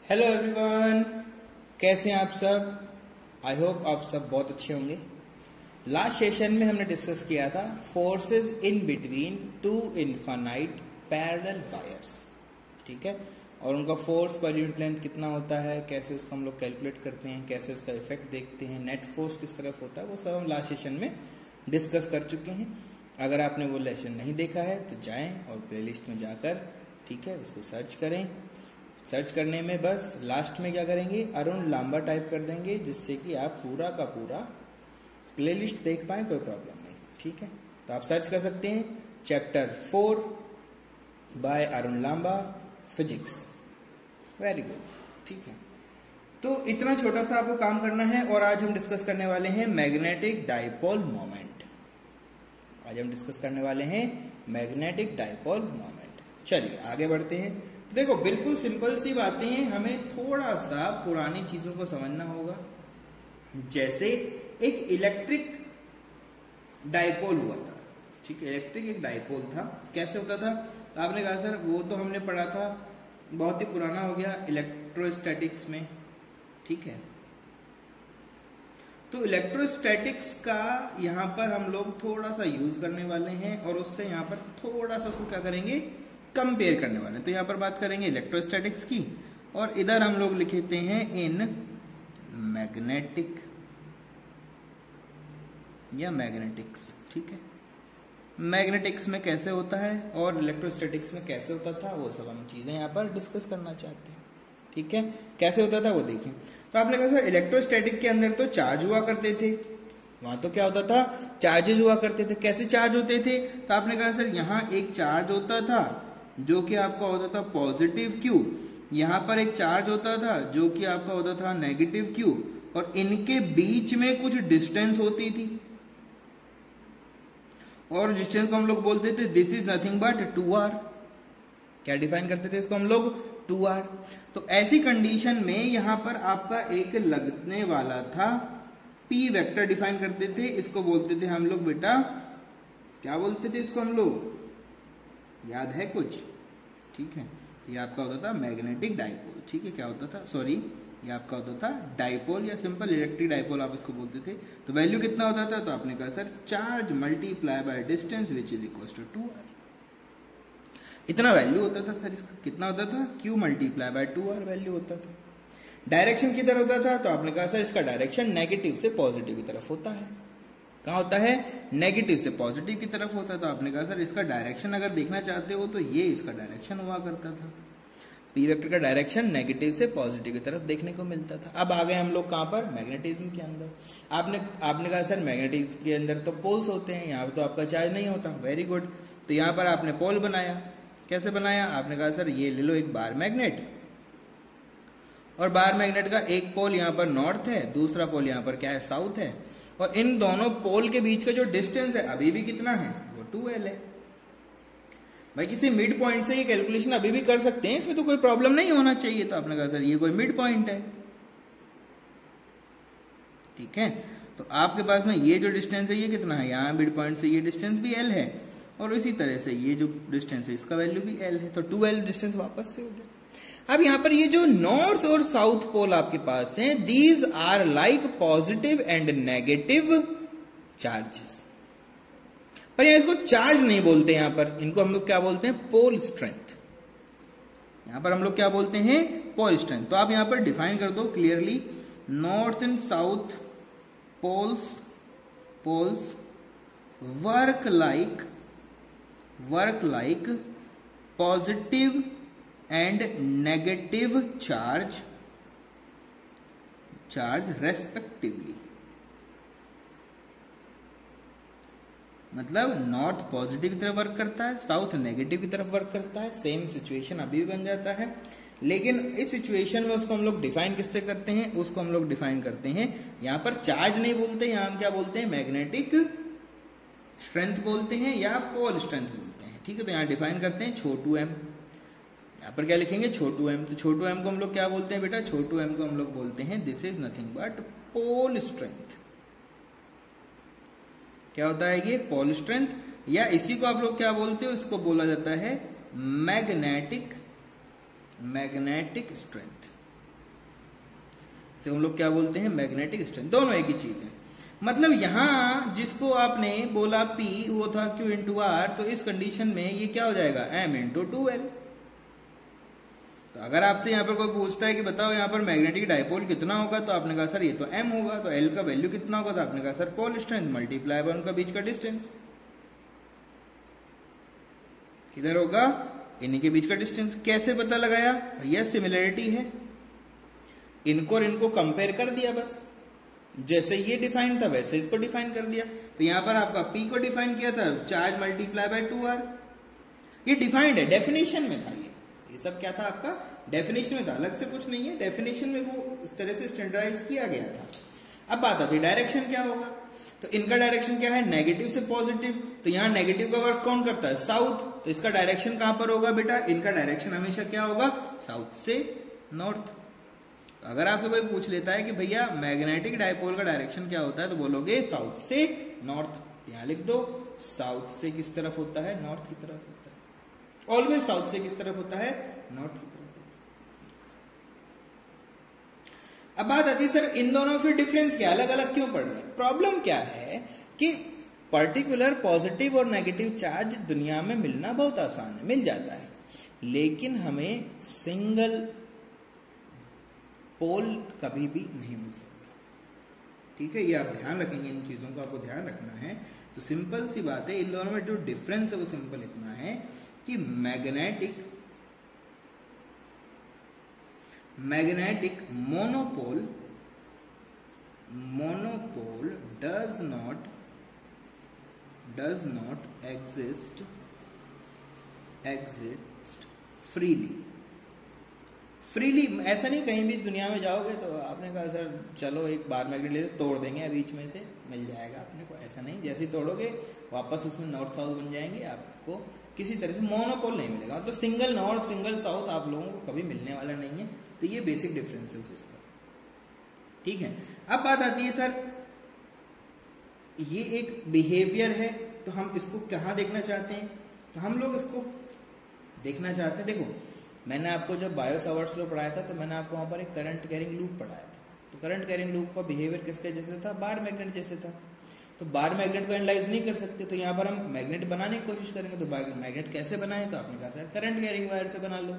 Hello everyone, कैसे हैं आप सब। आई होप आप सब बहुत अच्छे होंगे। लास्ट सेशन में हमने डिस्कस किया था forces in between two infinite parallel wires, ठीक है। और उनका फोर्स पर यूनिट लेंथ कितना होता है, कैसे उसको हम लोग कैलकुलेट करते हैं, कैसे उसका इफेक्ट देखते हैं, नेट फोर्स किस तरफ होता है, वो सब हम लास्ट सेशन में डिस्कस कर चुके हैं। अगर आपने वो लेसन नहीं देखा है तो जाएं और प्लेलिस्ट में जाकर, ठीक है, उसको सर्च करें। सर्च करने में बस लास्ट में क्या करेंगे, अरुण लांबा टाइप कर देंगे, जिससे कि आप पूरा का पूरा प्लेलिस्ट देख पाए, कोई प्रॉब्लम नहीं, ठीक है। तो आप सर्च कर सकते हैं chapter 4 by Arun Lamba, physics. Very good, ठीक है। तो इतना छोटा सा आपको काम करना है और आज हम डिस्कस करने वाले हैं मैग्नेटिक डाइपोल मोमेंट। आज हम डिस्कस करने वाले हैं मैग्नेटिक डाइपोल मोमेंट। चलिए आगे बढ़ते हैं। देखो, बिल्कुल सिंपल सी बातें हैं, हमें थोड़ा सा पुरानी चीजों को समझना होगा। जैसे एक इलेक्ट्रिक डाइपोल हुआ था, ठीक है, इलेक्ट्रिक एक डाइपोल था। कैसे होता था तो आपने कहा सर वो तो हमने पढ़ा था, बहुत ही पुराना हो गया, इलेक्ट्रोस्टैटिक्स में, ठीक है। तो इलेक्ट्रोस्टैटिक्स का यहाँ पर हम लोग थोड़ा सा यूज करने वाले हैं और उससे यहाँ पर थोड़ा सा उसको क्या करेंगे, कंपेयर करने वाले हैं। तो यहाँ पर बात करेंगे इलेक्ट्रोस्टैटिक्स की और इधर हम लोग लिखते हैं इन मैग्नेटिक या मैग्नेटिक्स, ठीक है। मैग्नेटिक्स में कैसे होता है और इलेक्ट्रोस्टैटिक्स में कैसे होता था, वो सब हम चीजें यहाँ पर डिस्कस करना चाहते हैं, ठीक है। कैसे होता था वो देखें। तो आपने कहा सर इलेक्ट्रोस्टैटिक के अंदर तो चार्ज हुआ करते थे, वहां तो क्या होता था, चार्जेस हुआ करते थे। कैसे चार्ज होते थे तो आपने कहा सर यहाँ एक चार्ज होता था जो कि आपका होता था पॉजिटिव क्यू, यहां पर एक चार्ज होता था जो कि आपका होता था नेगेटिव क्यू, और इनके बीच में कुछ डिस्टेंस होती थी और डिस्टेंस को हम लोग बोलते थे this is nothing but 2r। क्या डिफाइन करते थे इसको हम लोग, 2r। तो ऐसी कंडीशन में यहां पर आपका एक लगने वाला था p वेक्टर डिफाइन करते थे। इसको बोलते थे हम लोग बेटा, क्या बोलते थे इसको हम लोग, याद है कुछ, ठीक है। तो ये आपका होता था मैग्नेटिक डाइपोल, ठीक है। क्या होता था, सॉरी, ये आपका होता था डाइपोल या सिंपल इलेक्ट्रिक डाइपोल आप इसको बोलते थे। तो वैल्यू कितना होता था तो आपने कहा sir charge multiply by distance which is equal to 2r। इतना वैल्यू होता था सर इसका। कितना होता था, q multiply by 2r value होता था। डायरेक्शन किधर होता था तो आपने कहा सर इसका डायरेक्शन नेगेटिव से पॉजिटिव की तरफ होता है। कहाँ होता है, नेगेटिव से पॉजिटिव की तरफ होता था। आपने कहा सर इसका डायरेक्शन अगर देखना चाहते हो तो ये इसका डायरेक्शन हुआ करता था। पी वेक्टर का डायरेक्शन नेगेटिव से पॉजिटिव की तरफ देखने को मिलता था। अब आ गए हम लोग कहाँ पर, मैग्नेटिज्म के अंदर। आपने कहा सर मैग्नेटिज्म के अंदर तो पोल्स होते हैं, यहाँ पर तो आपका चार्ज नहीं होता। Very good. तो यहाँ पर आपने पोल बनाया। कैसे बनाया, आपने कहा सर ये ले लो एक बार मैग्नेट, और बार मैग्नेट का एक पोल यहाँ पर नॉर्थ है, दूसरा पोल यहाँ पर क्या है, साउथ है, और इन दोनों पोल के बीच का जो डिस्टेंस है अभी भी कितना है, वो 2l है। भाई किसी मिड पॉइंट से ये कैलकुलेशन अभी भी कर सकते हैं, इसमें तो कोई प्रॉब्लम नहीं होना चाहिए। तो आपने कहा सर ये कोई मिड पॉइंट है, ठीक है। तो आपके पास में ये जो डिस्टेंस है ये कितना है, यहाँ मिड पॉइंट से ये डिस्टेंस भी l है, और इसी तरह से ये जो डिस्टेंस है इसका वैल्यू भी l है। तो 2l डिस्टेंस वापस से हो गया। अब यहां पर ये जो नॉर्थ और साउथ पोल आपके पास हैं, these are like positive and negative charges. पर यहां इसको चार्ज नहीं बोलते, यहां पर इनको हम लोग क्या बोलते हैं, पोल स्ट्रेंथ। यहां पर हम लोग क्या बोलते हैं, पोल स्ट्रेंथ। तो आप यहां पर डिफाइन कर दो clearly, north and south poles work like positive and negative charge respectively. मतलब नॉर्थ पॉजिटिव की तरफ वर्क करता है, साउथ नेगेटिव की तरफ वर्क करता है। सेम सिचुएशन अभी भी बन जाता है, लेकिन इस सिचुएशन में उसको हम लोग डिफाइन किससे करते हैं, उसको हम लोग डिफाइन करते हैं, यहां पर चार्ज नहीं बोलते, यहां हम क्या बोलते हैं, मैग्नेटिक स्ट्रेंथ बोलते हैं या पोल स्ट्रेंथ बोलते हैं, ठीक है। तो यहां डिफाइन करते हैं छोटू m। यहाँ पर क्या लिखेंगे, छोटू m। तो छोटू m को हम लोग क्या बोलते हैं बेटा, छोटू m को हम लोग बोलते हैं this is nothing but pole strength. क्या होता है ये, पोल स्ट्रेंथ, या इसी को आप लोग क्या बोलते हो, इसको बोला जाता है मैग्नेटिक स्ट्रेंथ। इसे हम लोग क्या बोलते हैं, मैग्नेटिक स्ट्रेंथ। दोनों एक ही चीज है। मतलब यहां जिसको आपने बोला P वो था Q इंटू आर, तो इस कंडीशन में ये क्या हो जाएगा, M इंटू 2L। तो अगर आपसे यहाँ पर कोई पूछता है कि बताओ यहाँ पर मैग्नेटिक डायपोल कितना होगा, तो आपने कहा सर ये तो M होगा, तो L का वैल्यू कितना होगा, तो आपने कहा sir pole strength multiply by उनका बीच का डिस्टेंस। किधर होगा, इन्हीं के बीच का डिस्टेंस। कैसे पता लगाया भैया, सिमिलरिटी है, इनको और इनको कंपेयर कर दिया, बस जैसे ये डिफाइन था वैसे इसको डिफाइन कर दिया। तो यहां पर आपका P को डिफाइन किया था चार्ज मल्टीप्लाई बाय 2R, ये डिफाइंड है, डेफिनेशन में था। ये सब क्या था आपका, डेफिनेशन में था, अलग से कुछ नहीं है, डेफिनेशन में वो इस तरह से स्टैंडर्डाइज किया गया था। अब बात आती है डायरेक्शन क्या होगा, तो इनका डायरेक्शन क्या है, नेगेटिव से पॉजिटिव, तो यहाँ नेगेटिव का वर्क कौन करता है, साउथ, तो इसका डायरेक्शन कहां पर होगा बेटा, इनका डायरेक्शन हमेशा क्या होगा, साउथ से नॉर्थ। अगर आपसे कोई पूछ लेता है कि भैया मैग्नेटिक डायपोल का डायरेक्शन क्या होता है, तो बोलोगे साउथ से नॉर्थ। यहां लिख दो, साउथ से किस तरफ होता है, नॉर्थ की तरफ होता है। ऑलवेज साउथ से किस तरफ होता है, नॉर्थ की तरफ होता है। अब बात आती है सर इन दोनों में फिर डिफरेंस क्या, अलग अलग क्यों पड़ रहे हैं। प्रॉब्लम क्या है कि पर्टिकुलर पॉजिटिव और नेगेटिव चार्ज दुनिया में मिलना बहुत आसान है, मिल जाता है, लेकिन हमें सिंगल पोल कभी भी नहीं मिल सकता। ठीक है, ये आप ध्यान रखेंगे, इन चीजों को आपको ध्यान रखना है। तो सिंपल सी बात है, इन दोनों में जो डिफरेंस है वो सिंपल इतना है कि magnetic monopole does not exist freely. ऐसा नहीं कहीं भी दुनिया में जाओगे तो आपने कहा सर चलो एक बार मैग्नेट ले तोड़ देंगे, बीच में से मिल जाएगा अपने को, ऐसा नहीं। जैसे ही तोड़ोगे वापस उसमें नॉर्थ साउथ बन जाएंगे, आपको किसी तरह से मोनोपोल नहीं मिलेगा, मतलब सिंगल नॉर्थ सिंगल साउथ आप लोगों को कभी मिलने वाला नहीं है। तो ये बेसिक डिफरेंस है उसका। ठीक है, अब बात आती है सर ये एक बिहेवियर है, तो हम इसको कहाँ देखना चाहते हैं, तो हम लोग इसको देखना चाहते हैं। देखो मैंने आपको जब बायो सावर्ट्स लॉ पढ़ाया था, तो मैंने आपको वहां पर एक करंट कैरिंग लूप पढ़ाया था। तो करंट कैरिंग लूप का बिहेवियर किसके जैसे था, बार मैग्नेट जैसे था। तो बार मैग्नेट को एनालाइज नहीं कर सकते, तो यहाँ पर हम मैग्नेट बनाने की कोशिश करेंगे। तो मैग्नेट कैसे बनाए, तो आपने कहा सर करंट कैरिंग वायर से बना लो,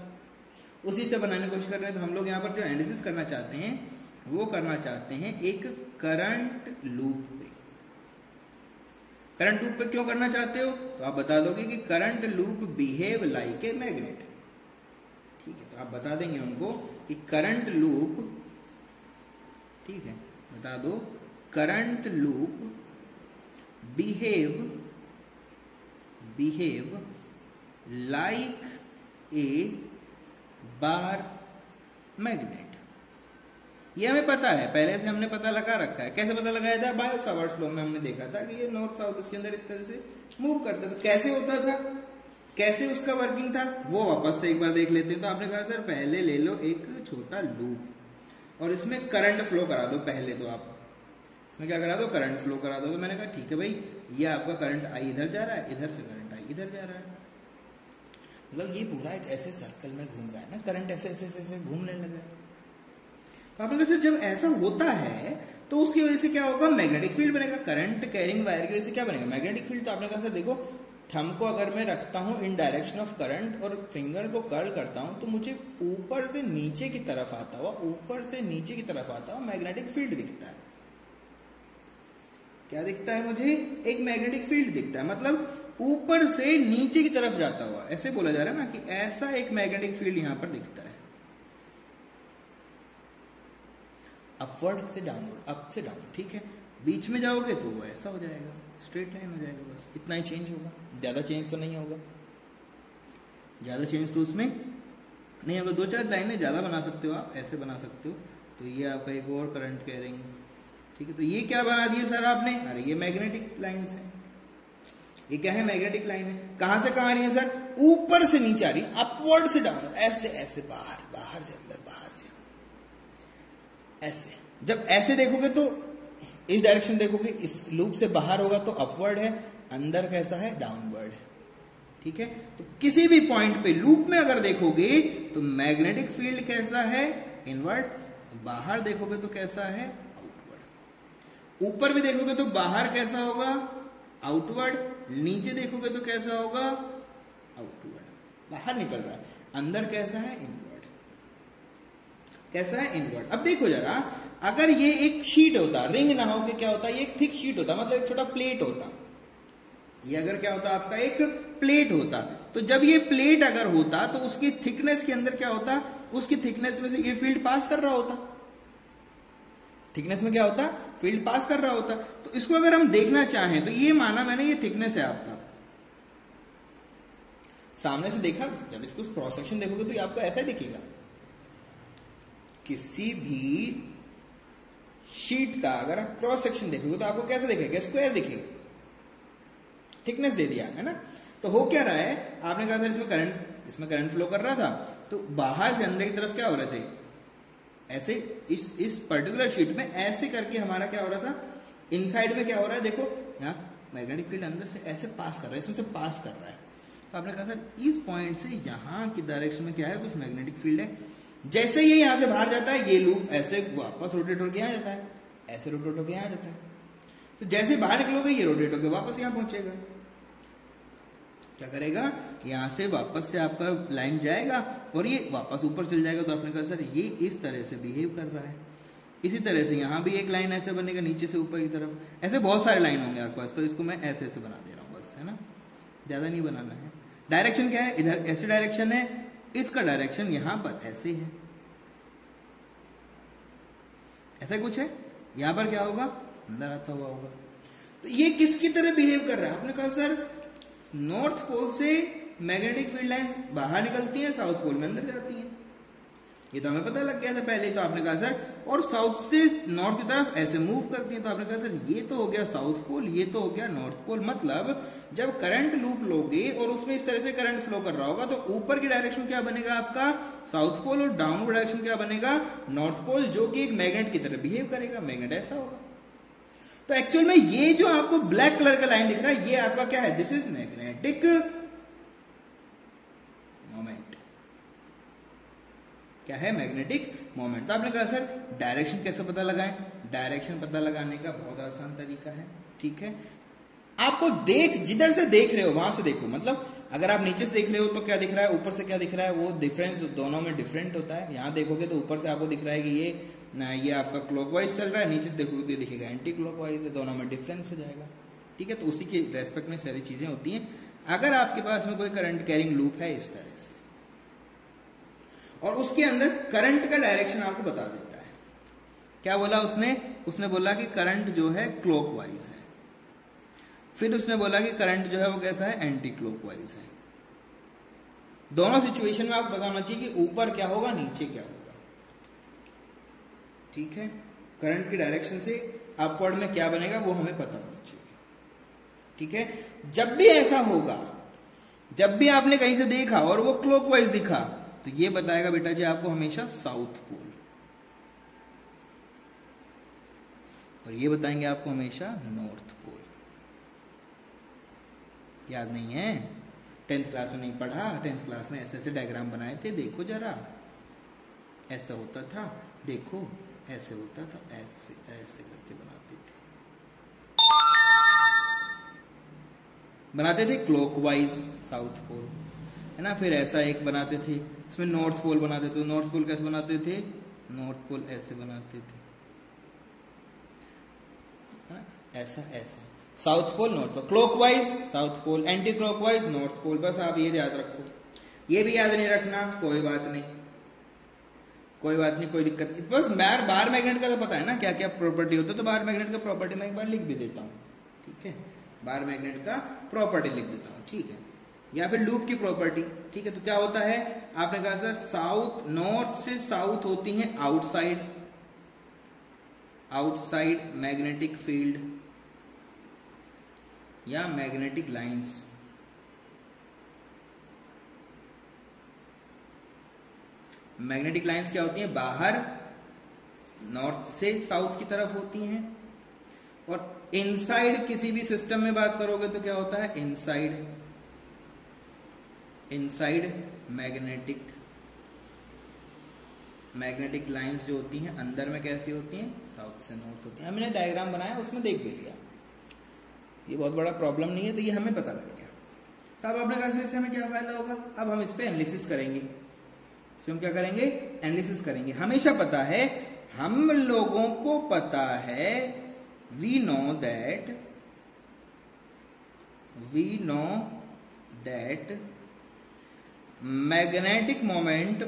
उसी से बनाने की कोशिश कर रहे हैं। तो हम लोग यहाँ पर जो एनालिसिस करना चाहते हैं वो करना चाहते हैं एक करंट लूप पे। करंट लूप पे क्यों करना चाहते हो, तो आप बता दोगे कि current loop behave like a magnet. ठीक है, तो आप बता देंगे उनको कि करंट लूप, ठीक है बता दो, current loop behave like a bar magnet. ये हमें पता है, पहले से हमने पता लगा रखा है। कैसे पता लगाया था, बायो सावर्ट्स लॉ में हमने देखा था कि ये नॉर्थ साउथ इसके अंदर इस तरह से मूव करता था। कैसे होता था, कैसे उसका वर्किंग था, वो वापस से एक बार देख लेते हैं। तो आपने कहा सर पहले ले लो एक छोटा लूप और इसमें करंट फ्लो करा दो। पहले तो आप इसमें क्या करा दो, करंट फ्लो करा दो। तो मैंने कहा ठीक है भाई, ये आपका करंट आई इधर जा रहा है, इधर से करंट आई इधर जा रहा है, मतलब ये पूरा एक ऐसे सर्कल में घूम रहा है ना, करंट ऐसे ऐसे ऐसे घूमने लगा। तो आपने कहा जब ऐसा होता है तो उसकी वजह से क्या होगा, मैग्नेटिक फील्ड बनेगा। करंट कैरिंग वायर की वजह से क्या बनेगा, मैग्नेटिक फील्ड। तो आपने कहा सर देखो, थंब को अगर मैं रखता हूं इन डायरेक्शन ऑफ करंट और फिंगर को कर्ल करता हूं, तो मुझे ऊपर से नीचे की तरफ आता हुआ मैग्नेटिक फील्ड दिखता है। क्या दिखता है मुझे, एक मैग्नेटिक फील्ड दिखता है, मतलब ऊपर से नीचे की तरफ जाता हुआ। ऐसे बोला जा रहा है ना कि ऐसा एक मैग्नेटिक फील्ड यहां पर दिखता है, अपवर्ड से डाउनवर्ड, अप से डाउन। ठीक है, बीच में जाओगे तो वो ऐसा हो जाएगा, स्ट्रेट लाइन हो जाएगा, बस इतना ही चेंज होगा, ज्यादा चेंज तो नहीं होगा। ज्यादा चेंज तो उसमें नहीं होगा, 2-4 लाइनें ज्यादा बना सकते हो आप, ऐसे बना सकते हो। तो ये आपका एक और करंट कैरिंग, ठीक है। तो ये क्या बना दिया सर आपने, अरे ये मैग्नेटिक लाइन्स है। ये क्या है, मैग्नेटिक लाइन है। कहां से कहां आ रही है सर, ऊपर से नीचे आ रही है, अपवर्ड से डाउन, ऐसे ऐसे बाहर, बाहर से अंदर, बाहर से ऐसे। जब ऐसे देखोगे तो इस डायरेक्शन देखोगे, इस लूप से बाहर होगा तो अपवर्ड है, अंदर कैसा है, डाउनवर्ड है। ठीक है, तो किसी भी पॉइंट पे लूप में अगर देखोगे तो मैग्नेटिक फील्ड कैसा है, इनवर्ड, बाहर देखोगे तो कैसा है, आउटवर्ड। ऊपर भी देखोगे तो बाहर कैसा होगा, आउटवर्ड। नीचे देखोगे तो कैसा होगा, आउटवर्ड, बाहर निकल रहा है। अंदर कैसा है, इनवर्ड। कैसा है, इनवर्ड। अब देखो जरा, अगर ये एक शीट होता, रिंग ना हो के क्या होता, ये एक थिक शीट होता, मतलब एक छोटा प्लेट होता। ये अगर क्या होता, आपका एक प्लेट होता, तो जब ये प्लेट अगर होता तो उसकी थिकनेस के अंदर क्या होता, उसकी थिकनेस में से ये फील्ड पास कर रहा होता। थिकनेस में क्या होता, फील्ड पास कर रहा होता। तो इसको अगर हम देखना चाहें तो ये माना मैंने, ये थिकनेस है आपका, सामने से देखा, जब इसको क्रॉस सेक्शन देखोगे तो ये आपको ऐसा ही दिखेगा। किसी भी शीट का अगर आप क्रॉस सेक्शन देखोगे तो आपको कैसा दिखेगा, स्क्वायर दिखेगा। थिकनेस दे दिया है ना। तो हो क्या रहा है, आपने कहा सर इसमें करंट फ्लो कर रहा था, तो बाहर से अंदर की तरफ क्या हो रहे थे, ऐसे इस पर्टिकुलर शीट में ऐसे करके हमारा क्या हो रहा था, इनसाइड में क्या हो रहा है, देखो यहाँ मैग्नेटिक फील्ड अंदर से ऐसे पास कर रहा है, इसमें से पास कर रहा है। तो आपने कहा सर इस पॉइंट से यहाँ की डायरेक्शन में क्या है, कुछ मैग्नेटिक फील्ड है। जैसे ये यहाँ से बाहर जाता है, ये लूप ऐसे वापस रोटेट होकर यहाँ जाता है, ऐसे रोटेट होकर यहाँ जाता है। तो जैसे बाहर निकलोगे ये रोटेट होकर वापस यहाँ पहुंचेगा। क्या करेगा, यहां से वापस से आपका लाइन जाएगा और ये वापस ऊपर चल जाएगा। तो आपने कहा सर ये इस तरह से बिहेव कर रहा है। इसी तरह से यहां भी एक लाइन ऐसे बनेगा नीचे से ऊपर की तरफ, ऐसे बहुत सारे लाइन होंगे आपके पास। तो इसको मैं ऐसे ऐसे बना दे रहा हूं बस, है ना, ज्यादा नहीं बनाना है। डायरेक्शन क्या है, इधर ऐसे डायरेक्शन है, इसका डायरेक्शन यहां पर ऐसे है, ऐसा कुछ है। यहां पर क्या होगा, अंदर आता हुआ होगा। तो ये किसकी तरह बिहेव कर रहा है, आपने कहा सर नॉर्थ पोल से मैग्नेटिक फील्ड लाइंस बाहर निकलती हैं, साउथ पोल में अंदर जाती हैं। ये तो हमें पता लग गया था पहले। तो आपने कहा सर और साउथ से नॉर्थ की तरफ ऐसे मूव करती हैं। तो आपने कहा सर ये तो हो गया साउथ पोल, ये तो हो गया नॉर्थ पोल। मतलब जब करंट लूप लोगे और उसमें इस तरह से करंट फ्लो कर रहा होगा तो ऊपर की डायरेक्शन क्या बनेगा आपका, साउथ पोल, और डाउनवर्ड डायरेक्शन क्या बनेगा, नॉर्थ पोल, जो कि एक मैग्नेट की तरह बिहेव करेगा। मैग्नेट ऐसा होगा। तो एक्चुअल में ये जो आपको ब्लैक कलर का लाइन दिख रहा है, ये आपका क्या है, दिस इज मैग्नेटिक मोमेंट। क्या है, मैग्नेटिक मोमेंट। तो आपने कहा सर डायरेक्शन कैसे पता लगाएं, डायरेक्शन पता लगाने का बहुत आसान तरीका है। ठीक है, आपको जिधर से देख रहे हो वहां से देखो। मतलब अगर आप नीचे से देख रहे हो तो क्या दिख रहा है, ऊपर से क्या दिख रहा है, वो डिफरेंस दोनों में डिफरेंट होता है। यहां देखोगे तो ऊपर से आपको दिख रहा है कि ये आपका क्लॉकवाइज चल रहा है, नीचे से देखोगे तो ये दिखेगा एंटी क्लॉकवाइज, दोनों में डिफरेंस हो जाएगा। ठीक है, तो उसी के रेस्पेक्ट में सारी चीजें होती हैं। अगर आपके पास में कोई करंट कैरिंग लूप है इस तरह से, और उसके अंदर करंट का डायरेक्शन आपको बता देता है। क्या बोला उसने बोला कि करंट जो है क्लॉकवाइज है। फिर उसने बोला कि करंट जो है वो कैसा है, एंटी क्लॉकवाइज है। दोनों सिचुएशन में आपको बताना चाहिए कि ऊपर क्या होगा, नीचे क्या होगा। ठीक है, करंट की डायरेक्शन से अपवर्ड में क्या बनेगा वो हमें पता होना चाहिए। ठीक है, जब भी ऐसा होगा, जब भी आपने कहीं से देखा और वो क्लॉकवाइज दिखा, तो ये बताएगा बेटा जी आपको हमेशा साउथ पोल, और ये बताएंगे आपको हमेशा नॉर्थ पोल। याद नहीं है, 10th क्लास में नहीं पढ़ा, 10th क्लास में ऐसे ऐसे डायग्राम बनाए थे, देखो जरा, ऐसा होता था, देखो ऐसे होता था, ऐसे ऐसे करके बनाते थे क्लॉकवाइज साउथ पोल, है ना। फिर ऐसा एक बनाते थे, इसमें नॉर्थ पोल बनाते थे। नॉर्थ पोल कैसे बनाते थे, नॉर्थ पोल ऐसे बनाते थे, ऐसा ऐसा, south pole north pole, clockwise south pole, anti clockwise north pole. बस आप ये याद रखो, ये भी याद नहीं रखना कोई बात नहीं, कोई बात नहीं, कोई दिक्कत नहीं। बस बाहर मैग्नेट का तो पता है ना क्या क्या प्रॉपर्टी होता है, तो बाहर मैग्नेट का प्रॉपर्टी मैं एक बार लिख भी देता हूँ। ठीक है, बाहर मैग्नेट का प्रॉपर्टी लिख देता हूँ। ठीक है, या फिर लूप की प्रॉपर्टी। ठीक है, तो क्या होता है, आपने कहा सर साउथ, नॉर्थ से साउथ होती है आउटसाइड, आउटसाइड मैग्नेटिक फील्ड या मैग्नेटिक लाइंस। मैग्नेटिक लाइंस क्या होती हैं, बाहर नॉर्थ से साउथ की तरफ होती हैं। और इनसाइड किसी भी सिस्टम में बात करोगे तो क्या होता है, इनसाइड मैग्नेटिक मैग्नेटिक लाइंस जो होती हैं अंदर में कैसी होती हैं, साउथ से नॉर्थ होती हैं। हमने डायग्राम बनाया उसमें देख भी लिया, ये बहुत बड़ा प्रॉब्लम नहीं है, तो ये हमें पता लग गया। तो अब आपने कहा इससे हमें क्या फायदा होगा, अब हम इस पर एनालिसिस करेंगे। इस पर हम क्या करेंगे, एनालिसिस करेंगे। हमेशा पता है, हम लोगों को पता है, we know that magnetic moment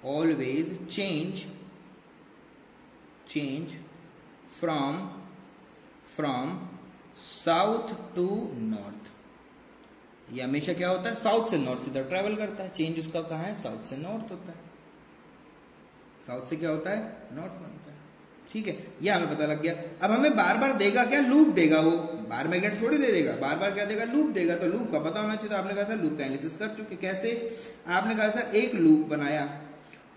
always change from south to north. ये हमेशा क्या होता है, साउथ से नॉर्थ की तरफ ट्रेवल करता है। चेंज उसका कहाँ है, साउथ से नॉर्थ होता है। साउथ से क्या होता है, नॉर्थ बनता है। ठीक है, ये हमें पता लग गया। अब हमें बार बार देगा क्या, लूप देगा। वो बार मैग्नेट थोड़ी दे देगा, बार बार क्या देगा, लूप देगा। तो लूप का पता होना चाहिए। तो आपने कहा सर लूप का एनालिसिस कर चुके। कैसे, आपने कहा सर एक लूप बनाया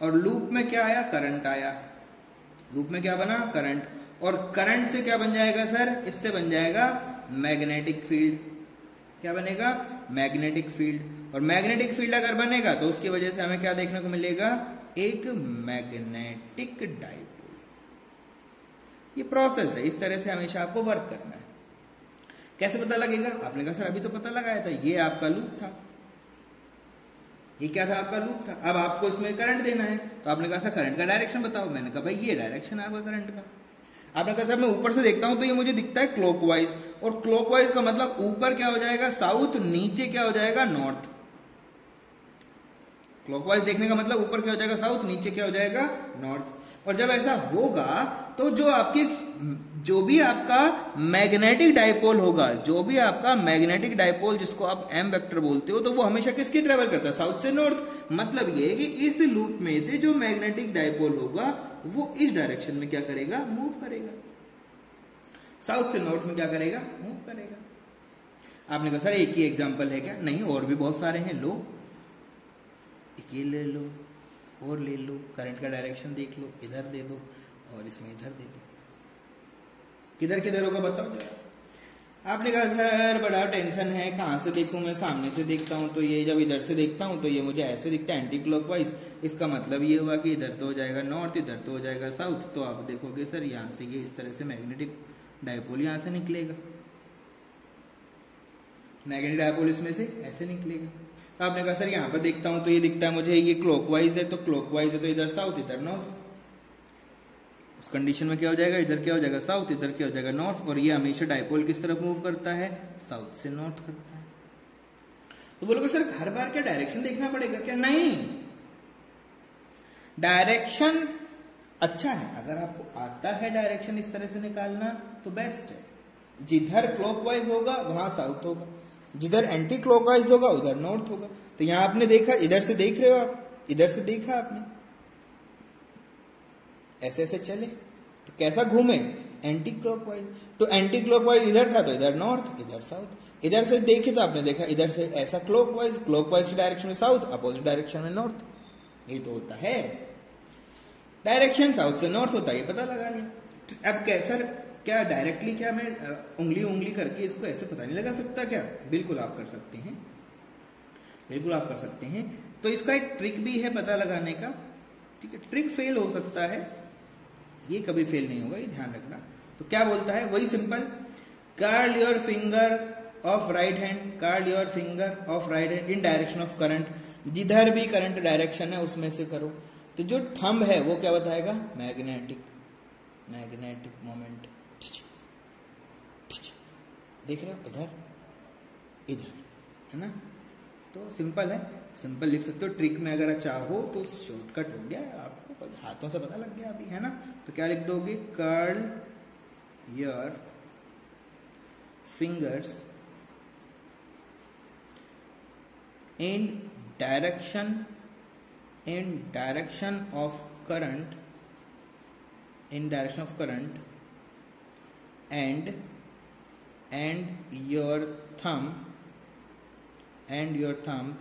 और लूप में क्या आया, करंट आया। लूप में क्या बना, करंट। और करंट से क्या बन जाएगा सर, इससे बन जाएगा मैग्नेटिक फील्ड। क्या बनेगा, मैग्नेटिक फील्ड। और मैग्नेटिक फील्ड अगर बनेगा तो उसकी वजह से हमें क्या देखने को मिलेगा, एक मैग्नेटिक डाइपोल। ये प्रोसेस है, इस तरह से हमेशा आपको वर्क करना है। कैसे पता लगेगा, आपने कहा सर अभी तो पता लगाया था, ये आपका लूप था। ये क्या था, आपका लूप था। अब आपको इसमें करंट देना है, तो आपने कहा सर करंट का डायरेक्शन बताओ। मैंने कहा भाई ये डायरेक्शन है आपका करंट का। आपने कहा सर मैं ऊपर से देखता हूं तो ये मुझे दिखता है क्लॉकवाइज। और क्लॉकवाइज का मतलब ऊपर क्या हो जाएगा, साउथ, नीचे क्या हो जाएगा, नॉर्थ। क्लॉकवाइज देखने का मतलब ऊपर क्या हो जाएगा, साउथ, नीचे क्या हो जाएगा, नॉर्थ। और जब ऐसा होगा तो जो भी आपका मैग्नेटिक डाइपोल होगा, जो भी आपका मैग्नेटिक डाइपोल जिसको आप एम वेक्टर बोलते हो, तो वो हमेशा किसकी ट्रेवल करता है, साउथ से नॉर्थ। मतलब ये है कि इस लूप में से जो मैग्नेटिक डाइपोल होगा वो इस डायरेक्शन में क्या करेगा, मूव करेगा। साउथ से नॉर्थ में क्या करेगा, मूव करेगा। आपने कहा सर एक ही एग्जांपल है क्या, नहीं और भी बहुत सारे हैं। लो एक ये ले लो और ले लो, करंट का डायरेक्शन देख लो, इधर दे दो और इसमें इधर दे दो। किधर किधर होगा बताओ। आपने कहा सर बड़ा टेंशन है, कहाँ से देखूं मैं, सामने से देखता हूं तो ये, जब इधर से देखता हूं तो ये मुझे ऐसे दिखता है एंटी क्लॉकवाइज। इसका मतलब ये हुआ कि इधर तो हो जाएगा नॉर्थ, इधर तो हो जाएगा साउथ। तो आप देखोगे सर यहाँ से ये इस तरह से मैग्नेटिक डायपोल यहाँ से निकलेगा, मैग्नेटिक डायपोल इसमें से ऐसे निकलेगा। तो आपने कहा सर यहाँ पर देखता हूं तो ये दिखता है मुझे ये क्लॉकवाइज है, तो क्लॉकवाइज है तो इधर साउथ इधर नॉर्थ। उस कंडीशन में क्या हो जाएगा, इधर क्या हो जाएगा साउथ, इधर क्या हो जाएगा नॉर्थ। और ये हमेशा डायपोल किस तरफ मूव करता है, साउथ से नॉर्थ करता है। तो बोलोगे सर हर बार क्या डायरेक्शन देखना पड़ेगा क्या, नहीं। डायरेक्शन अच्छा है, अगर आपको आता है डायरेक्शन इस तरह से निकालना तो बेस्ट है। जिधर क्लॉकवाइज होगा वहां साउथ होगा, जिधर एंटी क्लॉकवाइज होगा उधर नॉर्थ होगा। तो यहां आपने देखा, इधर से देख रहे हो आप, इधर से देखा आपने, ऐसे ऐसे चले तो कैसा घूमे, एंटी क्लॉकवाइज। तो एंटी क्लॉकवाइज इधर था तो इधर नॉर्थ, इधर साउथ। इधर से देखे तो आपने देखा इधर से ऐसा क्लॉकवाइज, क्लॉकवाइज की डायरेक्शन में साउथ, अपोजिट डायरेक्शन में नॉर्थ। ये तो होता है डायरेक्शन, साउथ से नॉर्थ होता है, ये पता लगा लिया। अब कैसा, क्या डायरेक्टली क्या मैं उंगली करके इसको ऐसे पता नहीं लगा सकता क्या, बिल्कुल आप कर सकते हैं, बिल्कुल आप कर सकते हैं। तो इसका एक ट्रिक भी है पता लगाने का, ठीक है। ट्रिक फेल हो सकता है, ये कभी फेल नहीं होगा, ये ध्यान रखना। तो क्या बोलता है, वही simple, curl your finger of right hand, curl your finger of right hand in direction of current. जिधर भी करंट डायरेक्शन है उसमें से करो। तो जो थंब है वो क्या बताएगा, मैग्नेटिक मोमेंट। देख रहे हो, इधर इधर है ना। तो सिंपल है, सिंपल लिख सकते हो। ट्रिक में अगर चाहो तो शॉर्टकट हो गया, आपको हाथों से पता लग गया अभी, है ना। तो क्या लिख दोगे, curl your fingers in direction of current, and your thumb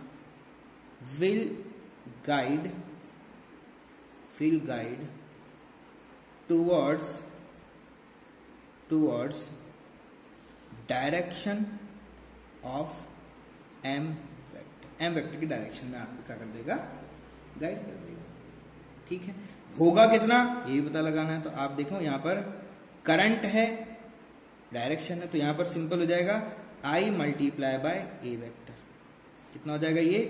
will guide towards direction of m vector की डायरेक्शन में आपको क्या कर देगा, गाइड कर देगा। ठीक है, होगा कितना ये भी पता लगाना है। तो आप देखो यहाँ पर करंट है, डायरेक्शन है, तो यहाँ पर सिंपल हो जाएगा I multiply by A vector. कितना हो जाएगा ये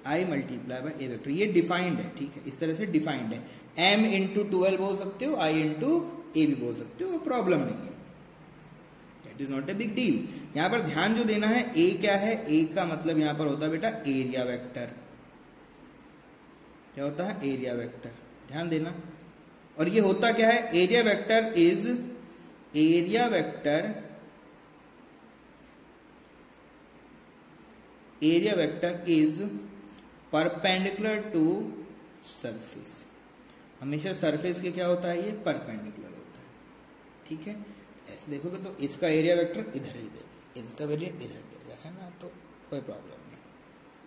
I multiply by A vector. ये डिफाइंड है, ठीक है, इस तरह से डिफाइंड है। M इंटू 12 बोल सकते हो, I इंटू ए भी बोल सकते हो, प्रॉब्लम नहीं है, that is not a big deal. यहां पर ध्यान जो देना है, ए क्या है, ए का मतलब यहां पर होता है बेटा एरिया वेक्टर। क्या होता है, एरिया वेक्टर, ध्यान देना। और ये होता क्या है, area vector is perpendicular to surface. हमेशा सरफेस के क्या होता है, ये परपेंडिकुलर होता है। ठीक है, ऐसे देखोगे तो इसका एरिया वेक्टर इधर ही देगा, इनका एरिया इधर देगा, है ना, तो कोई प्रॉब्लम नहीं।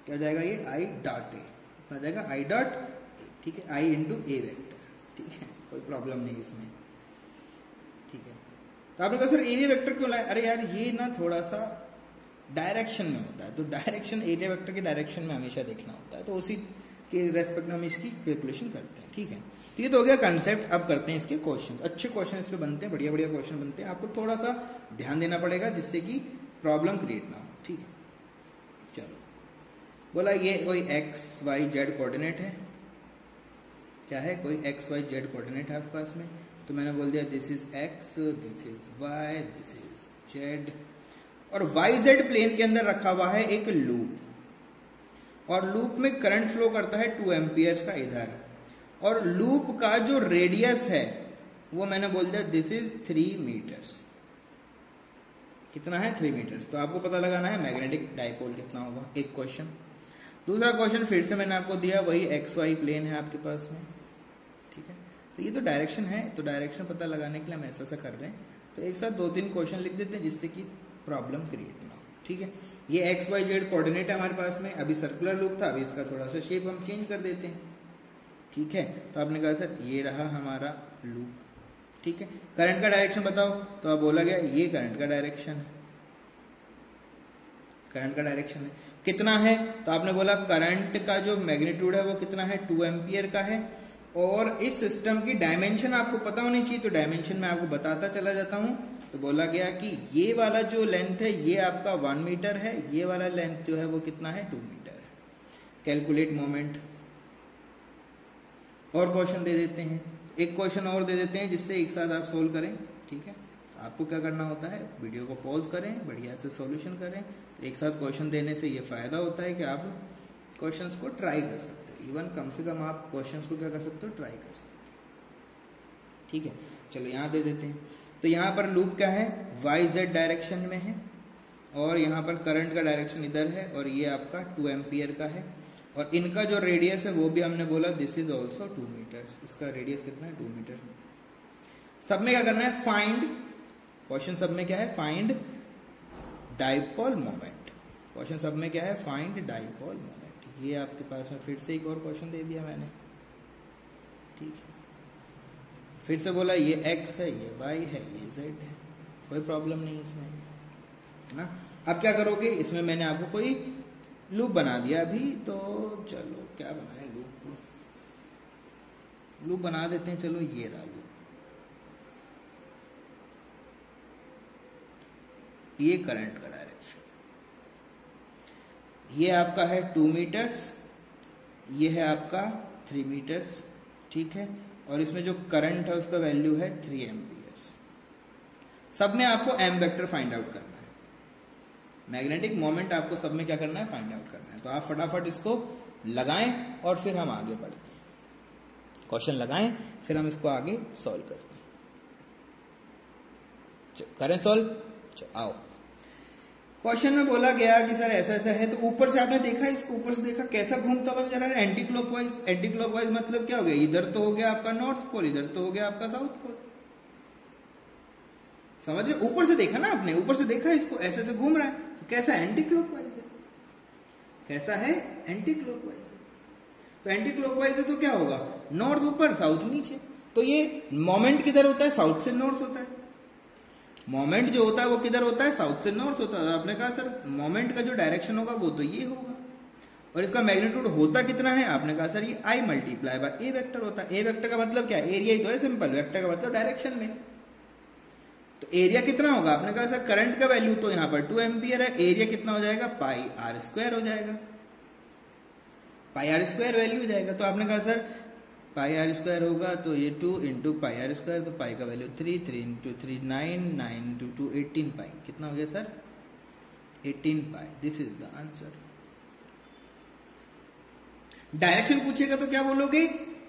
क्या जाएगा ये I डॉट ए, आ जाएगा I डॉट ए। ठीक है, I इंटू ए वेक्टर। ठीक है, कोई प्रॉब्लम नहीं इसमें। ठीक है, तो आपने कहा सर एरिया वेक्टर क्यों लाए? अरे यार ये ना थोड़ा सा डायरेक्शन में होता है, तो डायरेक्शन एरिया वेक्टर के डायरेक्शन में हमेशा देखना होता है, तो उसी के रेस्पेक्ट में हम इसकी कैलकुलेशन करते हैं। ठीक है, तो ये तो हो गया कंसेप्ट। अब करते हैं इसके क्वेश्चन। अच्छे क्वेश्चन इस पे बनते हैं, बढ़िया बढ़िया क्वेश्चन बनते हैं। आपको थोड़ा सा ध्यान देना पड़ेगा जिससे कि प्रॉब्लम क्रिएट ना हो। ठीक है, चलो, बोला ये कोई एक्स वाई जेड कोऑर्डिनेट है। क्या है, कोई एक्स वाई जेड कोऑर्डिनेट है आपके पास में, तो मैंने बोल दिया this is X, this is Y, this is Z. और वाई जेड प्लेन के अंदर रखा हुआ है एक लूप, और लूप में करंट फ्लो करता है 2 एम्पियर्स का इधर, और लूप का जो रेडियस है वो मैंने बोल दिया दिस इज 3 मीटर्स। कितना है, 3 मीटर्स। तो आपको पता लगाना है मैग्नेटिक डाइपोल कितना होगा, एक क्वेश्चन। दूसरा क्वेश्चन फिर से मैंने आपको दिया, वही एक्स वाई प्लेन है आपके पास में। ठीक है, तो ये तो डायरेक्शन है, तो डायरेक्शन पता लगाने के लिए हम ऐसा कर रहे हैं, तो एक साथ 2-3 क्वेश्चन लिख देते हैं जिससे कि प्रॉब्लम क्रिएट ना हो। ठीक है, ये एक्स वाई जेड कोऑर्डिनेट है हमारे पास में। अभी सर्कुलर लूप था, अभी इसका थोड़ा सा शेप हम चेंज कर देते हैं। ठीक है, तो आपने कहा सर ये रहा हमारा लूप। ठीक है, करंट का डायरेक्शन बताओ, तो अब बोला गया ये करंट का डायरेक्शन है, करंट का डायरेक्शन है। कितना है, तो आपने बोला करंट का जो मैग्नीट्यूड है वो कितना है, 2 एम्पियर का है। और इस सिस्टम की डायमेंशन आपको पता होनी चाहिए, तो डायमेंशन मैं आपको बताता चला जाता हूं। तो बोला गया कि ये वाला जो लेंथ है ये आपका 1 मीटर है, ये वाला लेंथ जो है वो कितना है, 2 मीटर है। Calculate moment. और क्वेश्चन दे देते हैं, एक क्वेश्चन और दे देते हैं जिससे एक साथ आप सोल्व करें। ठीक है, तो आपको क्या करना होता है, वीडियो को पॉज करें, बढ़िया से सॉल्यूशन करें। तो एक साथ क्वेश्चन देने से ये फायदा होता है कि आप क्वेश्चंस को ट्राई कर सकते हो, इवन कम से कम आप क्वेश्चंस को क्या कर सकते हो, ट्राई कर सकते हो। ठीक है, चलो यहाँ दे देते हैं। तो यहाँ पर लूप क्या है, वाई जेड डायरेक्शन में है, और यहाँ पर करंट का डायरेक्शन इधर है, और ये आपका 2 एम्पियर का है। और इनका जो रेडियस है वो भी हमने बोला दिस इज ऑल्सो 2 मीटर्स। इसका रेडियस कितना है, 2 मीटर। सब में क्या करना है, फाइंड, क्वेश्चन सब में क्या है, फाइंड डाइपोल मोमेंट। क्वेश्चन सब में क्या है, फाइंड डाइपोल मोमेंट। ये आपके पास में फिर से एक और क्वेश्चन दे दिया मैंने। ठीक है, फिर से बोला ये x है, ये y है, ये z है, कोई प्रॉब्लम नहीं इसमें, है ना। अब क्या करोगे, इसमें मैंने आपको कोई लूप बना दिया अभी, तो चलो क्या बनाए, लूप बना देते हैं। चलो ये रहा लूप, ये करंट का डायरेक्शन, ये आपका है 2 मीटर्स, ये है आपका 3 मीटर्स। ठीक है, और इसमें जो करंट है उसका वैल्यू है 3 एम्पियर्स। सब में आपको एम वेक्टर फाइंड आउट करना है, मैग्नेटिक मोमेंट आपको सब में क्या करना है, फाइंड आउट करना है। तो आप फटाफट इसको लगाएं और फिर हम आगे बढ़ते हैं। क्वेश्चन लगाएं, फिर हम इसको आगे सॉल्व करते हैं। करें सॉल्व, आओ। क्वेश्चन में बोला गया कि सर ऐसा ऐसा है, तो ऊपर से आपने देखा, इसको ऊपर से देखा कैसा घूमता हुआ नजर आ रहा है, एंटी क्लॉकवाइज। एंटी क्लॉकवाइज मतलब क्या हो गया, इधर तो हो गया आपका नॉर्थ पोल, इधर तो हो गया आपका साउथ पोल। समझ रहे, ऊपर से देखा ना आपने, ऊपर से देखा इसको ऐसे से घूम रहा है, तो कैसा एंटी क्लॉकवाइज है, कैसा है, एंटी क्लॉकवाइज है। तो एंटी क्लॉकवाइज है तो क्या होगा, नॉर्थ ऊपर साउथ नीचे। तो ये मोमेंट किधर होता है, साउथ से नॉर्थ होता है। मोमेंट जो होता है वो किधर होता है, साउथ से नॉर्थ होता है। आपने कहा सर मोमेंट का जो डायरेक्शन होगा वो तो ये होगा, और इसका मैग्नीट्यूड होता कितना है, आपने कहा सर ये आई मल्टीप्लाई बाय ए वेक्टर होता है। ए वेक्टर का मतलब क्या है, एरिया ही तो है सिंपल, वेक्टर का मतलब डायरेक्शन में। तो एरिया कितना होगा, आपने कहा सर करंट का वैल्यू तो यहाँ पर 2 एम्पियर है, एरिया कितना हो जाएगा पाई आर स्क्वायर हो जाएगा, पाई आर स्क्वायर वैल्यू हो जाएगा। तो आपने कहा सर पाई आर स्क्वायर होगा तो ये 2 इंटू पाई आर स्क्वायर, तो पाई का वैल्यू 3, 3 इंटू 3 9, 9 इंटू 2 18 पाई, कितना हो गया sir 18 pi. This is the answer. Direction पूछेगा तो क्या बोलोगे,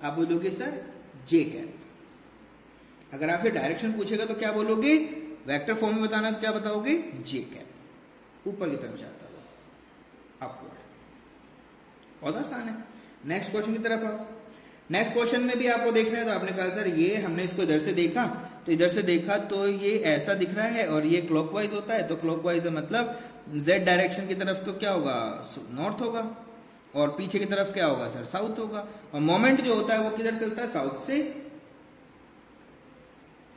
आप बोलोगे सर जे कैप। अगर आपसे डायरेक्शन पूछेगा तो क्या बोलोगे, वेक्टर फॉर्म में बताना तो क्या बताओगे जे कैप, ऊपर की तरफ जाता हुआ अपवर्ड। बहुत आसान है। नेक्स्ट क्वेश्चन की तरफ आओ। नेक्स्ट क्वेश्चन में भी आपको देखना है, तो आपने कहा सर ये हमने इसको इधर से देखा, तो इधर से देखा तो ये ऐसा दिख रहा है और ये क्लॉकवाइज होता है, तो क्लॉकवाइज मतलब जेड डायरेक्शन की तरफ तो क्या होगा नॉर्थ होगा, और पीछे की तरफ क्या होगा सर साउथ होगा। और मोमेंट जो होता है वो किधर चलता है, साउथ से,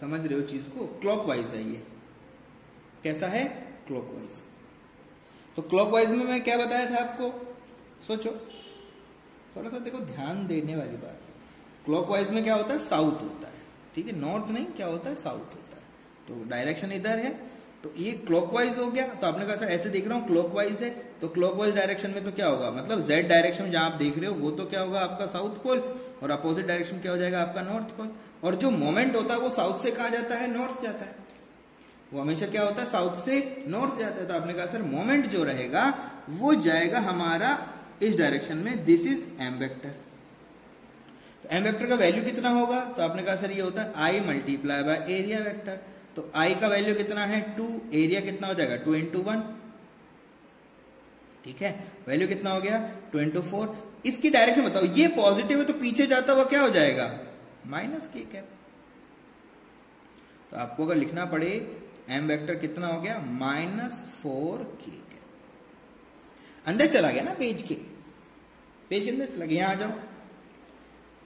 समझ रहे हो चीज को, क्लॉकवाइज है ये। कैसा है, क्लॉकवाइज। तो क्लॉकवाइज में मैं क्या बताया था आपको, सोचो थोड़ा सा, देखो ध्यान देने वाली बात है। क्लॉकवाइज में क्या होता है, साउथ होता है, ठीक है, नॉर्थ नहीं, क्या होता है साउथ होता है। तो डायरेक्शन इधर है, तो ये क्लॉकवाइज हो गया। तो आपने कहा सर ऐसे देख रहा हूं क्लॉकवाइज है, तो क्लॉकवाइज डायरेक्शन में तो क्या होगा, मतलब जेड डायरेक्शन जहां आप देख रहे हो वो तो क्या होगा आपका साउथ पोल, और अपोजिट डायरेक्शन क्या हो जाएगा आपका नॉर्थ पोल। और जो मोमेंट होता है वो साउथ से कहां जाता है, नॉर्थ जाता है, वो हमेशा क्या होता है साउथ से नॉर्थ जाता है। तो आपने कहा सर मोमेंट जो रहेगा वो जाएगा हमारा इस डायरेक्शन में, दिस इज एम वेक्टर। तो एम वेक्टर का वैल्यू कितना होगा, तो आपने कहा सर ये होता है आई मल्टीप्लाई बाय एरिया वेक्टर। तो आई का वैल्यू कितना है 2, एरिया कितना हो जाएगा 2 इंटू 1, ठीक है, वैल्यू कितना हो गया 2 इंटू 4। इसकी डायरेक्शन बताओ, ये पॉजिटिव है तो पीछे जाता हुआ क्या हो जाएगा माइनस के कैप। तो आपको अगर लिखना पड़े एम वेक्टर कितना हो गया -4 के कैप। अंदर चला गया ना पेज के अंदर चला गया। यहां आ जाओ,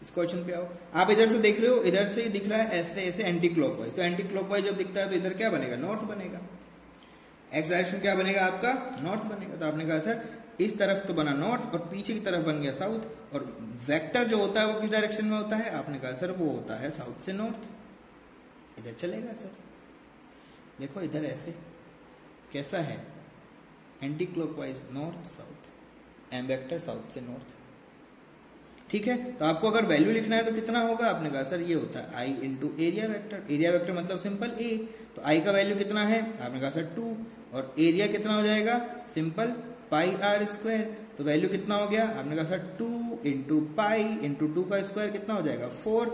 इस क्वेश्चन पे आओ। आप इधर से देख रहे हो, इधर से दिख रहा है ऐसे ऐसे एंटी क्लॉकवाइज, तो एंटी क्लॉकवाइज जब दिखता है तो इधर क्या बनेगा नॉर्थ बनेगा, एक्स डायरेक्शन क्या बनेगा आपका नॉर्थ बनेगा। तो आपने कहा सर इस तरफ तो बना नॉर्थ और पीछे की तरफ बन गया साउथ, और वेक्टर जो होता है वो किस डायरेक्शन में होता है, आपने कहा सर वो होता है साउथ से नॉर्थ, इधर चलेगा सर। देखो इधर ऐसे कैसा है anti clockwise north south, M vector south से नॉर्थ, ठीक है। तो आपको अगर वैल्यू लिखना है तो कितना होगा, आपने कहा सर ये होता है I into area vector. Area vector मतलब सिंपल ए, तो आई का वैल्यू कितना है, आपने कहा सर 2, और एरिया कितना हो जाएगा सिंपल पाई आर स्क्वायर। तो वैल्यू कितना हो गया, आपने कहा सर 2 इंटू पाई इंटू 2 का स्क्वायर कितना हो जाएगा 4।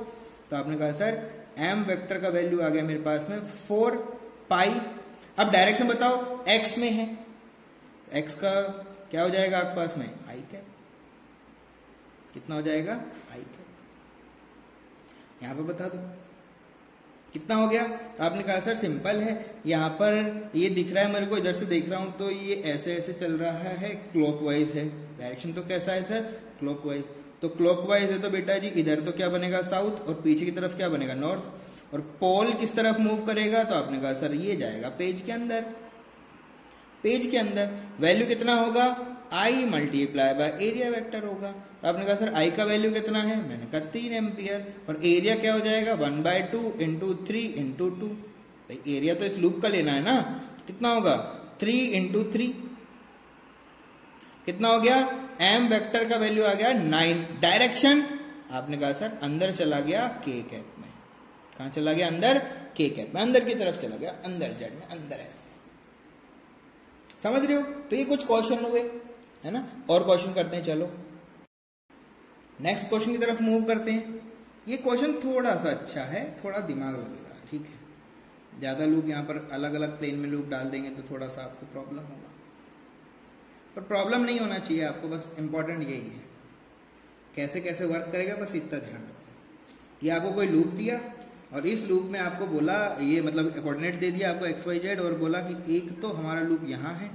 तो आपने कहा सर एम वेक्टर का वैल्यू आ गया मेरे पास में 4 पाई। अब डायरेक्शन बताओ एक्स में है, एक्स का क्या हो जाएगा आपके पास में आई कैप, कितना हो जाएगा आई कैप, यहां पर बता दो कितना हो गया। तो आपने कहा सर सिंपल है, यहां पर ये दिख रहा है मेरे को, इधर से देख रहा हूं तो ये ऐसे ऐसे चल रहा है, क्लॉकवाइज है, डायरेक्शन तो कैसा है सर क्लॉकवाइज। तो क्लॉकवाइज है तो बेटा जी इधर तो क्या बनेगा साउथ, और पीछे की तरफ क्या बनेगा नॉर्थ, और पोल किस तरफ मूव करेगा, तो आपने कहा सर ये जाएगा पेज के अंदर। पेज के अंदर वैल्यू कितना होगा आई मल्टीप्लाई बाय एरिया वेक्टर होगा। तो आपने कहा सर आई का वैल्यू कितना है, मैंने कहा 3 एम्पियर, और एरिया क्या हो जाएगा 1/2 इंटू 3 इंटू 2। एरिया तो इस लूप का लेना है ना, कितना होगा 3 इंटू 3, कितना हो गया एम वेक्टर का वैल्यू आ गया 9। डायरेक्शन आपने कहा सर अंदर चला गया के कैप में, कहां चला गया अंदर के कैप में, अंदर की तरफ चला गया, अंदर जेड में अंदर, ऐसे समझ रहे हो। तो ये कुछ क्वेश्चन हुए है ना, और क्वेश्चन करते हैं, चलो नेक्स्ट क्वेश्चन की तरफ मूव करते हैं। ये क्वेश्चन थोड़ा सा अच्छा है, थोड़ा दिमाग लगेगा, ठीक है, ज्यादा लूप यहाँ पर अलग अलग प्लेन में लूप डाल देंगे तो थोड़ा सा आपको प्रॉब्लम होगा, पर प्रॉब्लम नहीं होना चाहिए आपको, बस इंपॉर्टेंट यही है कैसे कैसे वर्क करेगा, बस इतना ध्यान रखो। ये आपको कोई लूप दिया और इस लूप में आपको बोला, ये मतलब कोऑर्डिनेट दे दिया आपको XYZ, और बोला कि एक तो हमारा लूप यहाँ है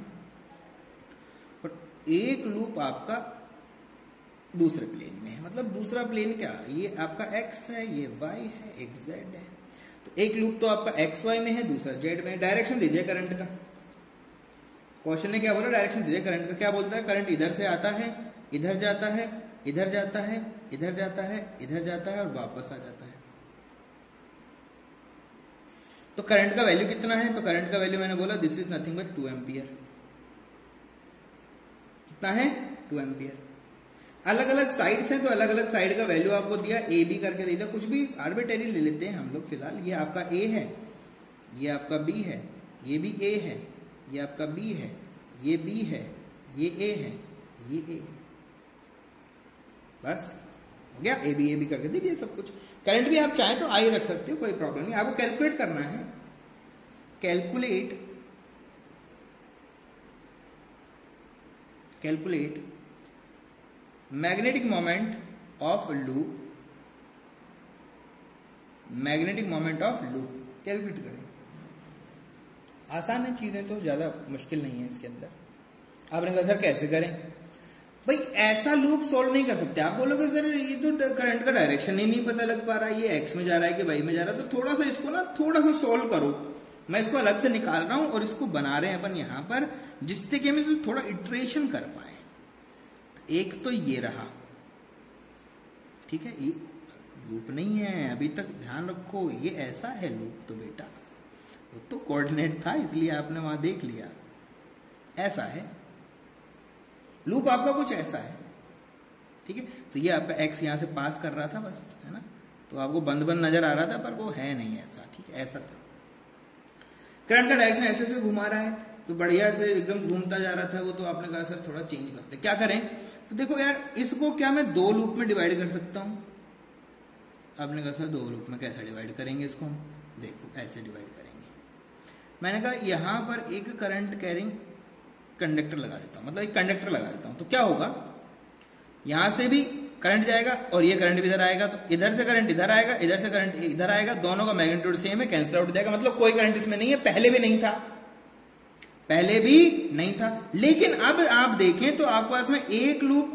और एक लूप आपका दूसरे प्लेन में है। मतलब दूसरा प्लेन क्या, ये आपका x है, ये y है, एक z है। तो एक लूप तो आपका XY में है, दूसरा z में है। डायरेक्शन दे दिया करंट का, क्वेश्चन ने क्या बोला, डायरेक्शन दे दिया करंट का। क्या बोलता है, करंट इधर से आता है इधर जाता है, इधर जाता है, इधर जाता है, इधर जाता है और वापस आ जाता है। तो करंट का वैल्यू कितना है? तो करंट का वैल्यू मैंने बोला this is nothing but 2 ampere. कितना है? 2 एम्पियर। अलग अलग साइड्स हैं तो अलग अलग साइड का वैल्यू आपको दिया, ए बी करके दे दिया, कुछ भी आर्बिट्रेरी ले लेते हैं हम लोग फिलहाल। ये आपका ए है, ये आपका बी है, ये भी ए है, ये आपका बी है, ये बी है, ये ए है, ये ए है। बस हो गया, ए बी करके दे दिया सब कुछ। करंट भी आप चाहें तो आई रख सकते हो, कोई प्रॉब्लम नहीं। आपको कैलकुलेट करना है, calculate magnetic moment of loop, magnetic moment of loop calculate करें। आसान है चीजें, तो ज्यादा मुश्किल नहीं है इसके अंदर। आपने कहा सर कैसे करें? भाई ऐसा लूप सॉल्व नहीं कर सकते। आप बोलोगे सर ये तो करंट का डायरेक्शन ही नहीं पता लग पा रहा है, ये एक्स में जा रहा है कि वाई में जा रहा है, तो थोड़ा सा इसको ना थोड़ा सा सॉल्व करो। मैं इसको अलग से निकाल रहा हूं और इसको बना रहे हैं अपन यहां पर, जिससे कि हम इसमें थोड़ा इटरेशन कर पाए। एक तो ये रहा, ठीक है, ये लूप नहीं है अभी तक, ध्यान रखो ये ऐसा है लूप। तो बेटा वो तो कोऑर्डिनेट था इसलिए आपने वहां देख लिया, ऐसा है लूप आपका, कुछ ऐसा है, ठीक है। तो ये आपका एक्स यहां से पास कर रहा था बस, है ना, तो आपको बंद बंद नजर आ रहा था, पर वो है नहीं ऐसा, ठीक है, ऐसा था। करंट का डायरेक्शन ऐसे से घुमा रहा है, तो बढ़िया से एकदम घूमता जा रहा था वो, तो आपने कहा सर थोड़ा चेंज करते, क्या करें? तो देखो यार, इसको क्या मैं 2 लूप में डिवाइड कर सकता हूं? आपने कहा सर 2 लूप में कैसे डिवाइड करेंगे इसको हम? देखो ऐसे डिवाइड करेंगे। मैंने कहा यहां पर एक करंट कैरिंग कंडक्टर लगा देता हूं, मतलब एक कंडक्टर लगा देता हूं, तो क्या होगा, यहां से भी करंट जाएगा और ये करंट भी इधर आएगा, तो इधर से करंट इधर आएगा, इधर से करंट इधर आएगा, दोनों का मैग्नीट्यूड सेम है, कैंसिल आउट हो जाएगा। मतलब कोई करंट इसमें नहीं है, पहले भी नहीं था, पहले भी नहीं था। लेकिन अब आप देखें तो आपके पास में एक लूप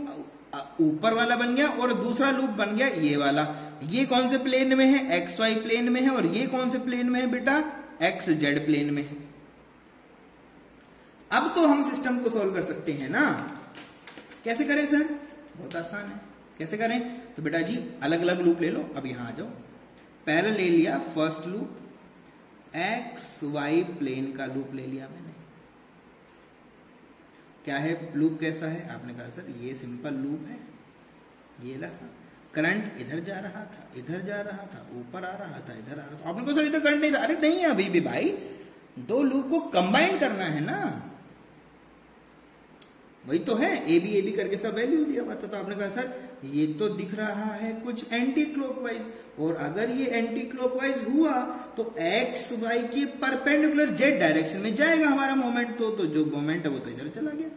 ऊपर वाला बन गया और दूसरा लूप बन गया ये वाला। ये कौन से प्लेन में है? एक्स वाई प्लेन में है। और ये कौन से प्लेन में है बेटा? एक्स जेड प्लेन में है। अब तो हम सिस्टम को सॉल्व कर सकते हैं ना। कैसे करें सर? बहुत आसान है। कैसे करें? तो बेटा जी अलग अलग लूप ले लो। अब यहां आ जाओ, पहले ले लिया first loop, X Y plane का लूप ले लिया मैंने। क्या है लूप, कैसा है? आपने कहा सर ये सिंपल लूप है, ये रहा, करंट इधर जा रहा था, इधर जा रहा था, ऊपर आ रहा था, इधर आ रहा था। आपने कहा सर इधर करंट नहीं था। अरे नहीं है अभी भी भाई, 2 लूप को कंबाइन करना है ना, वही तो है। ए बी करके सब वैल्यूज दिया हुआ था। तो आपने कहा सर ये तो दिख रहा है कुछ एंटी क्लॉकवाइज, और अगर ये एंटी क्लॉकवाइज हुआ तो एक्स वाई के परपेंडिकुलर जेड डायरेक्शन में जाएगा हमारा मोमेंट। तो जो मोमेंट है वो तो इधर चला गया।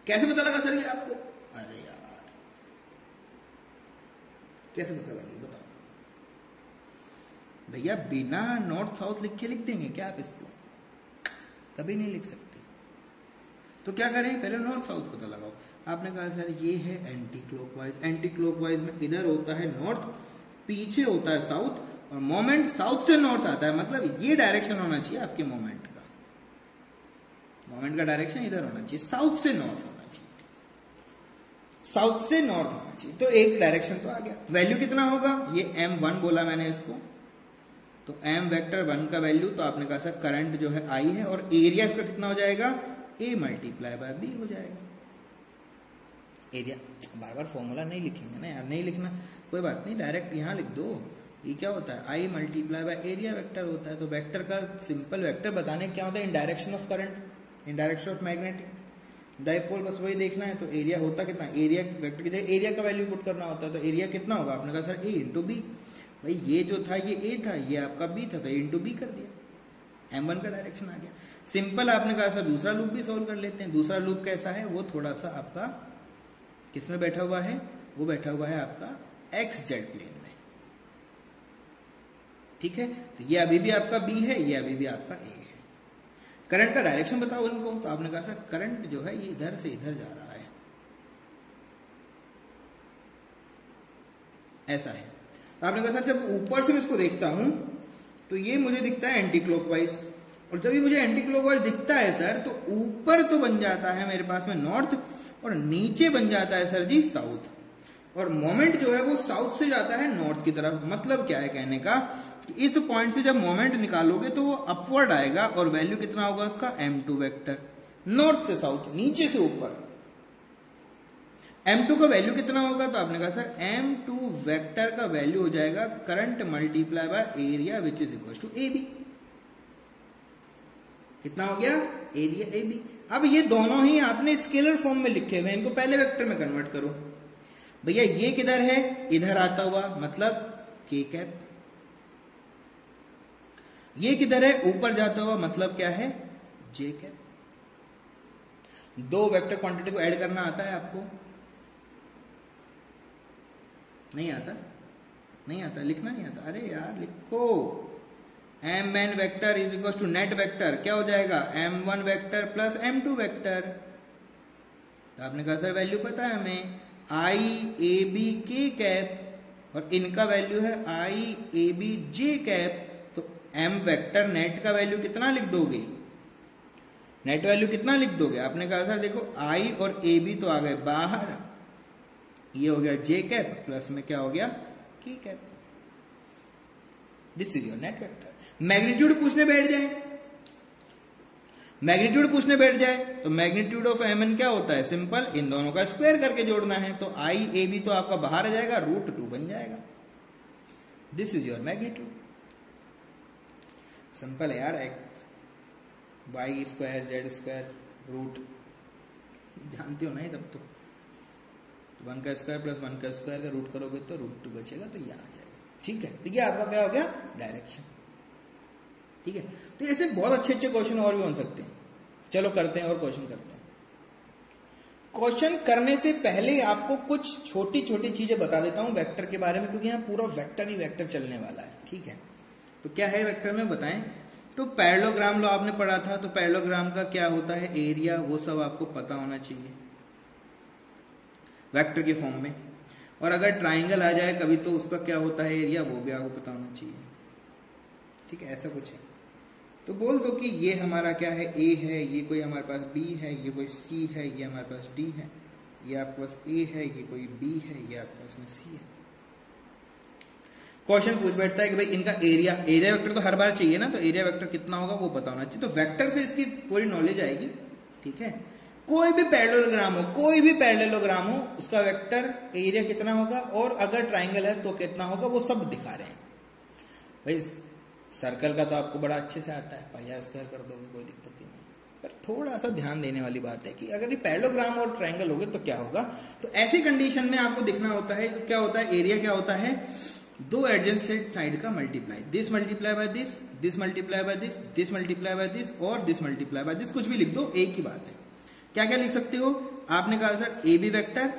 कैसे पता लगा सर ये आपको? अरे यार कैसे पता लगा बताओ भैया? बिना नॉर्थ साउथ लिख के लिख देंगे क्या आप इसको? कभी नहीं लिख सकते। तो क्या करें, पहले नॉर्थ साउथ पता लगाओ। आपने कहा सर ये है एंटी क्लॉकवाइज, एंटी क्लॉकवाइज में इधर होता है नॉर्थ, पीछे होता है साउथ, और मोमेंट साउथ से नॉर्थ आता है। मतलब ये डायरेक्शन होना चाहिए आपके मोमेंट का, मोमेंट का डायरेक्शन इधर होना चाहिए, साउथ से नॉर्थ होना चाहिए, साउथ से नॉर्थ होना चाहिए। तो एक डायरेक्शन तो आ गया। वैल्यू कितना होगा? ये m1 बोला मैंने इसको, तो m वेक्टर 1 का वैल्यू, तो आपने कहा सर करंट जो है I है, और एरिया इसका कितना हो जाएगा? A मल्टीप्लाई बाय B हो जाएगा। एरिया बार बार फॉर्मूला नहीं लिखेंगे ना यार, नहीं लिखना कोई बात नहीं, डायरेक्ट यहां लिख दो। ये क्या होता है? I multiply by area vector होता है। तो वेक्टर का सिंपल वेक्टर बताने क्या होता है? इन direction of current, in direction of magnetic dipole, बस वही देखना है। तो एरिया होता कितना? एरिया वेक्टर की जगह एरिया का वैल्यू पुट करना होता है। तो एरिया कितना होगा? आपने कहा सर A इंटू बी। भाई ये जो था ये A था, ये आपका B था, तो A इंटू बी कर दिया, M1 का डायरेक्शन आ गया। सिंपल। आपने कहा सर दूसरा लूप भी सॉल्व कर लेते हैं। दूसरा लूप कैसा है? वो थोड़ा सा आपका किसमें बैठा हुआ है? वो बैठा हुआ है आपका एक्स जेड प्लेन में, ठीक है। तो ये अभी भी आपका B है, ये अभी भी आपका A है। करंट का डायरेक्शन बताओ इनको। तो आपने कहा सर करंट जो है ये इधर से इधर जा रहा है, ऐसा है। तो आपने कहा सर जब ऊपर से मैं इसको देखता हूं तो ये मुझे दिखता है एंटी क्लॉकवाइज, और जब ये मुझे एंटी क्लॉकवाइज दिखता है सर, तो ऊपर तो बन जाता है मेरे पास में नॉर्थ और नीचे बन जाता है सर जी साउथ, और मोमेंट जो है वो साउथ से जाता है नॉर्थ की तरफ। मतलब क्या है कहने का कि इस पॉइंट से जब मोमेंट निकालोगे तो वो अपवर्ड आएगा और वैल्यू कितना होगा उसका m2 वेक्टर, नॉर्थ से साउथ, नीचे से ऊपर। m2 का वैल्यू कितना होगा, तो आपने कहा सर m2 वेक्टर का वैल्यू हो जाएगा current multiply by area which is equal to AB। कितना हो गया, एरिया AB। अब ये दोनों ही आपने स्केलर फॉर्म में लिखे हुए, इनको पहले वेक्टर में कन्वर्ट करो। भैया ये किधर है, इधर आता हुआ, मतलब k कैप। ये किधर है, ऊपर जाता हुआ, मतलब क्या है, j कैप। दो वेक्टर क्वांटिटी को ऐड करना आता है आपको? नहीं आता? नहीं आता, लिखना नहीं आता? अरे यार लिखो, mn vector is equal to net vector, क्या हो जाएगा, m1 vector plus m2 vector. तो आपने कहा सर वैल्यू पता है हमें, i a b k cap, और इनका वैल्यू है i a b j cap. तो m वेक्टर नेट का वैल्यू कितना लिख दोगे, नेट वैल्यू कितना लिख दोगे? आपने कहा सर देखो i और a b तो आ गए बाहर, ये हो गया j कैप प्लस में क्या हो गया, k cap. This is your net vector. Magnitude पूछने बैठ जाए, मैग्नीट्यूड पूछने बैठ जाए तो मैग्नीट्यूड ऑफ mn क्या होता है, सिंपल, इन दोनों का स्क्वायर करके जोड़ना है। तो i a b तो आपका बाहर आ जाएगा, √2 बन जाएगा। This is your magnitude. Simple है यार, x y square z square root जानते हो नहीं तब तो 1 का स्क्वायर प्लस 1 का स्क्वायर का रूट करोगे तो √2 बचेगा, तो ये आ जाएगा। ठीक है, तो ये आपका क्या हो गया, डायरेक्शन। ठीक है, तो ऐसे बहुत अच्छे अच्छे क्वेश्चन और भी बन सकते हैं। चलो करते हैं और क्वेश्चन करते हैं। क्वेश्चन करने से पहले आपको कुछ छोटी छोटी चीजें बता देता हूं वेक्टर के बारे में, क्योंकि यहाँ पूरा वेक्टर ही वेक्टर चलने वाला है। ठीक है, तो क्या है वेक्टर में बताएं। तो पैरेललोग्राम लो आपने पढ़ा था, तो पैरेललोग्राम का क्या होता है, एरिया, वो सब आपको पता होना चाहिए वेक्टर के फॉर्म में। और अगर ट्राइंगल आ जाए कभी तो उसका क्या होता है एरिया, वो भी आपको पता होना चाहिए। ठीक है, ऐसा कुछ है। तो बोल दो कि ये हमारा क्या है, ए है, ये कोई हमारे पास बी है, ये कोई सी है, ये हमारे पास डी है, ये आपके पास ए है, ये कोई बी है, ये आपके पास में सी है। क्वेश्चन पूछ बैठता है कि भाई इनका एरिया, एरिया वेक्टर तो हर बार चाहिए ना, तो एरिया वेक्टर कितना होगा वो पता होना चाहिए। तो वेक्टर से इसकी पूरी नॉलेज आएगी। ठीक है, कोई भी पैरेललोग्राम हो, कोई भी पैरेललोग्राम हो, उसका वेक्टर एरिया कितना होगा, और अगर ट्राइंगल है तो कितना होगा, वो सब दिखा रहे हैं। भाई सर्कल का तो आपको बड़ा अच्छे से आता है, पाई स्क्वायर कर दोगे, कोई दिक्कत ही नहीं। पर थोड़ा सा ध्यान देने वाली बात है कि अगर ये पैरेललोग्राम और ट्राइंगल होगे तो क्या होगा। तो ऐसी कंडीशन में आपको दिखना होता है कि क्या होता है, एरिया क्या होता है, दो एडजेसेंट साइड का multiply, this multiply by this, this multiply by this, this multiply by this, और दिस मल्टीप्लाई बाय दिस, कुछ भी लिख दो, एक ही बात है। क्या क्या लिख सकते हो, आपने कहा sir A B vector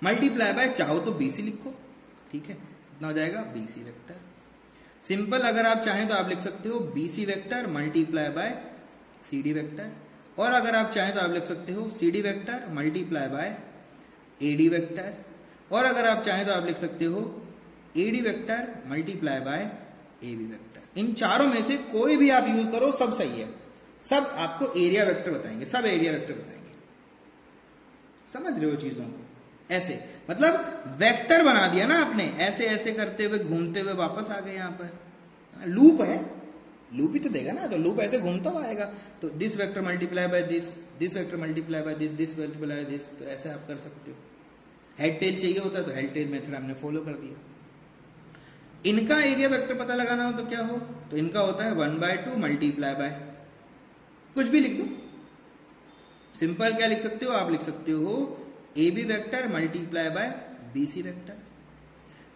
multiply by चाहो तो BC लिखो। ठीक है, कितना हो जाएगा, BC वेक्टर। सिंपल, अगर आप चाहें तो आप लिख सकते हो BC vector multiply bye CD vector, और अगर आप चाहें तो आप लिख सकते हो CD vector multiply bye AD vector, और अगर आप चाहें तो आप लिख सकते हो AD vector multiply by AB vector. इन चारों में से कोई भी आप यूज करो, सब सही है, सब आपको एरिया वेक्टर बताएंगे, सब एरिया वेक्टर बताएंगे। समझ रहे हो चीजों को, ऐसे मतलब वेक्टर बना दिया ना आपने, ऐसे ऐसे करते हुए घूमते हुए वापस आ गए। यहाँ पर लूप है, लूप ही तो देगा ना, तो लूप ऐसे घूमता हुआ आएगा। तो this vector multiply by this, this vector multiply by this, this multiply by this, तो ऐसे आप कर सकते हो। हेड टेल चाहिए होता तो हेड टेल मेथड हमने फॉलो कर दिया। इनका एरिया वेक्टर पता लगाना हो तो क्या हो, तो इनका होता है 1/2 मल्टीप्लाई बाय, कुछ भी लिख दो। सिंपल क्या लिख सकते हो, आप लिख सकते हो AB vector multiply bye BC vector.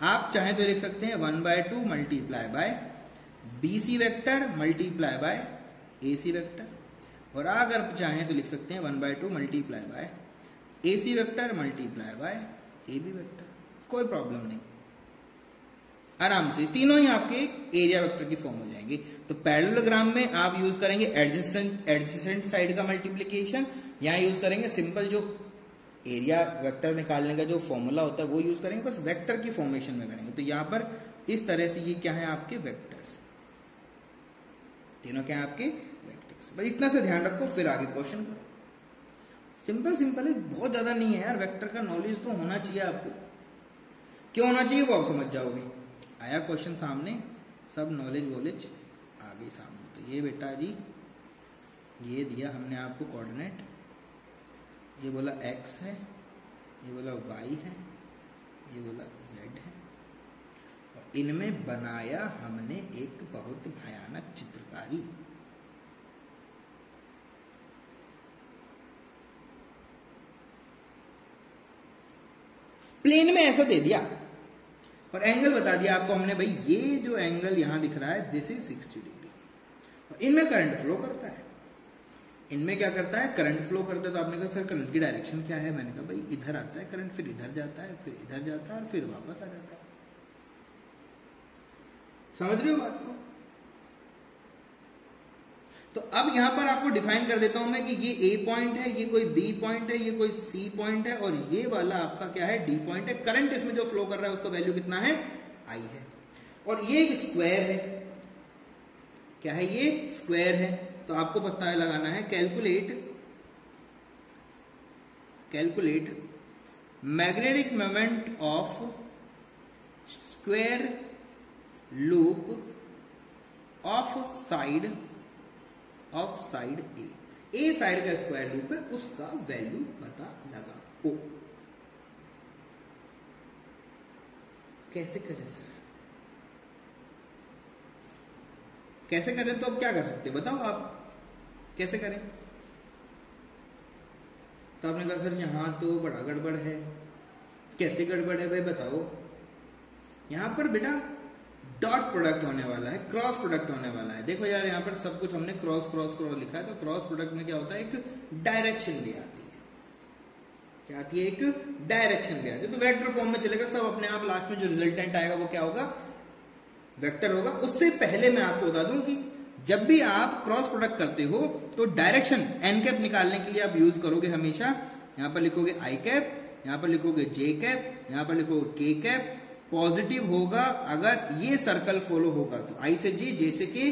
आप चाहें तो लिख सकते हैं 1/2 multiply by BC vector multiply bye AC vector, और अगर चाहें तो लिख सकते हैं 1/2 multiply by AC vector multiply by AB vector. कोई प्रॉब्लम नहीं, आराम से तीनों ही आपके एरिया वेक्टर की फॉर्म हो जाएंगे। तो पैरेललोग्राम में आप यूज करेंगे एडजेसेंट साइड का मल्टीप्लिकेशन, यहाँ यूज करेंगे सिंपल जो एरिया वेक्टर निकालने का जो फॉर्मूला होता है वो यूज करेंगे, बस वेक्टर की फॉर्मेशन में करेंगे। तो यहाँ पर इस तरह से ये क्या है आपके वेक्टर्स। तीनों क्या है आपके वेक्टर्स। बस इतना से ध्यान रखो, फिर आगे क्वेश्चन करो। सिंपल सिंपल है, बहुत ज्यादा नहीं है यार। वेक्टर का नॉलेज तो होना चाहिए आपको। क्यों होना चाहिए वो आप समझ जाओगे। आया क्वेश्चन सामने, सब नॉलेज वॉलेज आ गई सामने। तो ये बेटा जी, ये दिया हमने आपको कोऑर्डिनेट, ये बोला x है, ये बोला y है, ये बोला z है, और इनमें बनाया हमने एक बहुत भयानक चित्रकारी। प्लेन में ऐसा दे दिया और एंगल बता दिया आपको हमने, भाई ये जो एंगल यहां दिख रहा है दिस इज 60 डिग्री, और इनमें करंट फ्लो करता है। इनमें क्या करता है, करंट फ्लो करता है। तो आपने कहा सर करंट की डायरेक्शन क्या है, मैंने कहा भाई इधर आता है करंट, फिर इधर जाता है, फिर इधर जाता है, और फिर वापस आ जाता है। समझ रहे हो बात को। तो अब यहां पर आपको डिफाइन कर देता हूं मैं कि ये ए पॉइंट है, ये कोई बी पॉइंट है, ये कोई सी पॉइंट है, और ये वाला आपका क्या है, डी पॉइंट है। करंट इसमें जो फ्लो कर रहा है उसका वैल्यू कितना है, आई है। और ये एक स्क्वायर है, क्या है, ये स्क्वायर है। तो आपको पता लगाना है, calculate magnetic moment of square loop of side A side का स्क्वायर लूप है, उसका वैल्यू पता लगाओ। कैसे करें सर, कैसे करें? तो अब क्या कर सकते बताओ आप, कैसे करें? तो आपने कहा सर यहां तो बड़ा गड़बड़ है। कैसे गड़बड़ है भाई बताओ। यहां पर बेटा डॉट प्रोडक्ट होने वाला है, क्रॉस प्रोडक्ट होने वाला है। देखो यार यहाँ पर सब कुछ हमने क्रॉस क्रॉस क्रॉस लिखा है। तो क्रॉस प्रोडक्ट में क्या होता है, एक डायरेक्शन भी आती है। क्या आती है, एक डायरेक्शन भी आती है। तो वेक्टर फॉर्म में चलेगा सब अपने आप। लास्ट में जो रिजल्टेंट आएगा वो क्या होगा, वेक्टर होगा। उससे पहले मैं आपको बता दूं कि जब भी आप क्रॉस प्रोडक्ट करते हो तो डायरेक्शन एन कैप निकालने के लिए आप यूज करोगे हमेशा, यहां पर लिखोगे आई कैप, यहां पर लिखोगे जे कैप, यहां पर लिखोगे के कैप। पॉजिटिव होगा अगर ये सर्कल फॉलो होगा तो आई से जे, जे से के।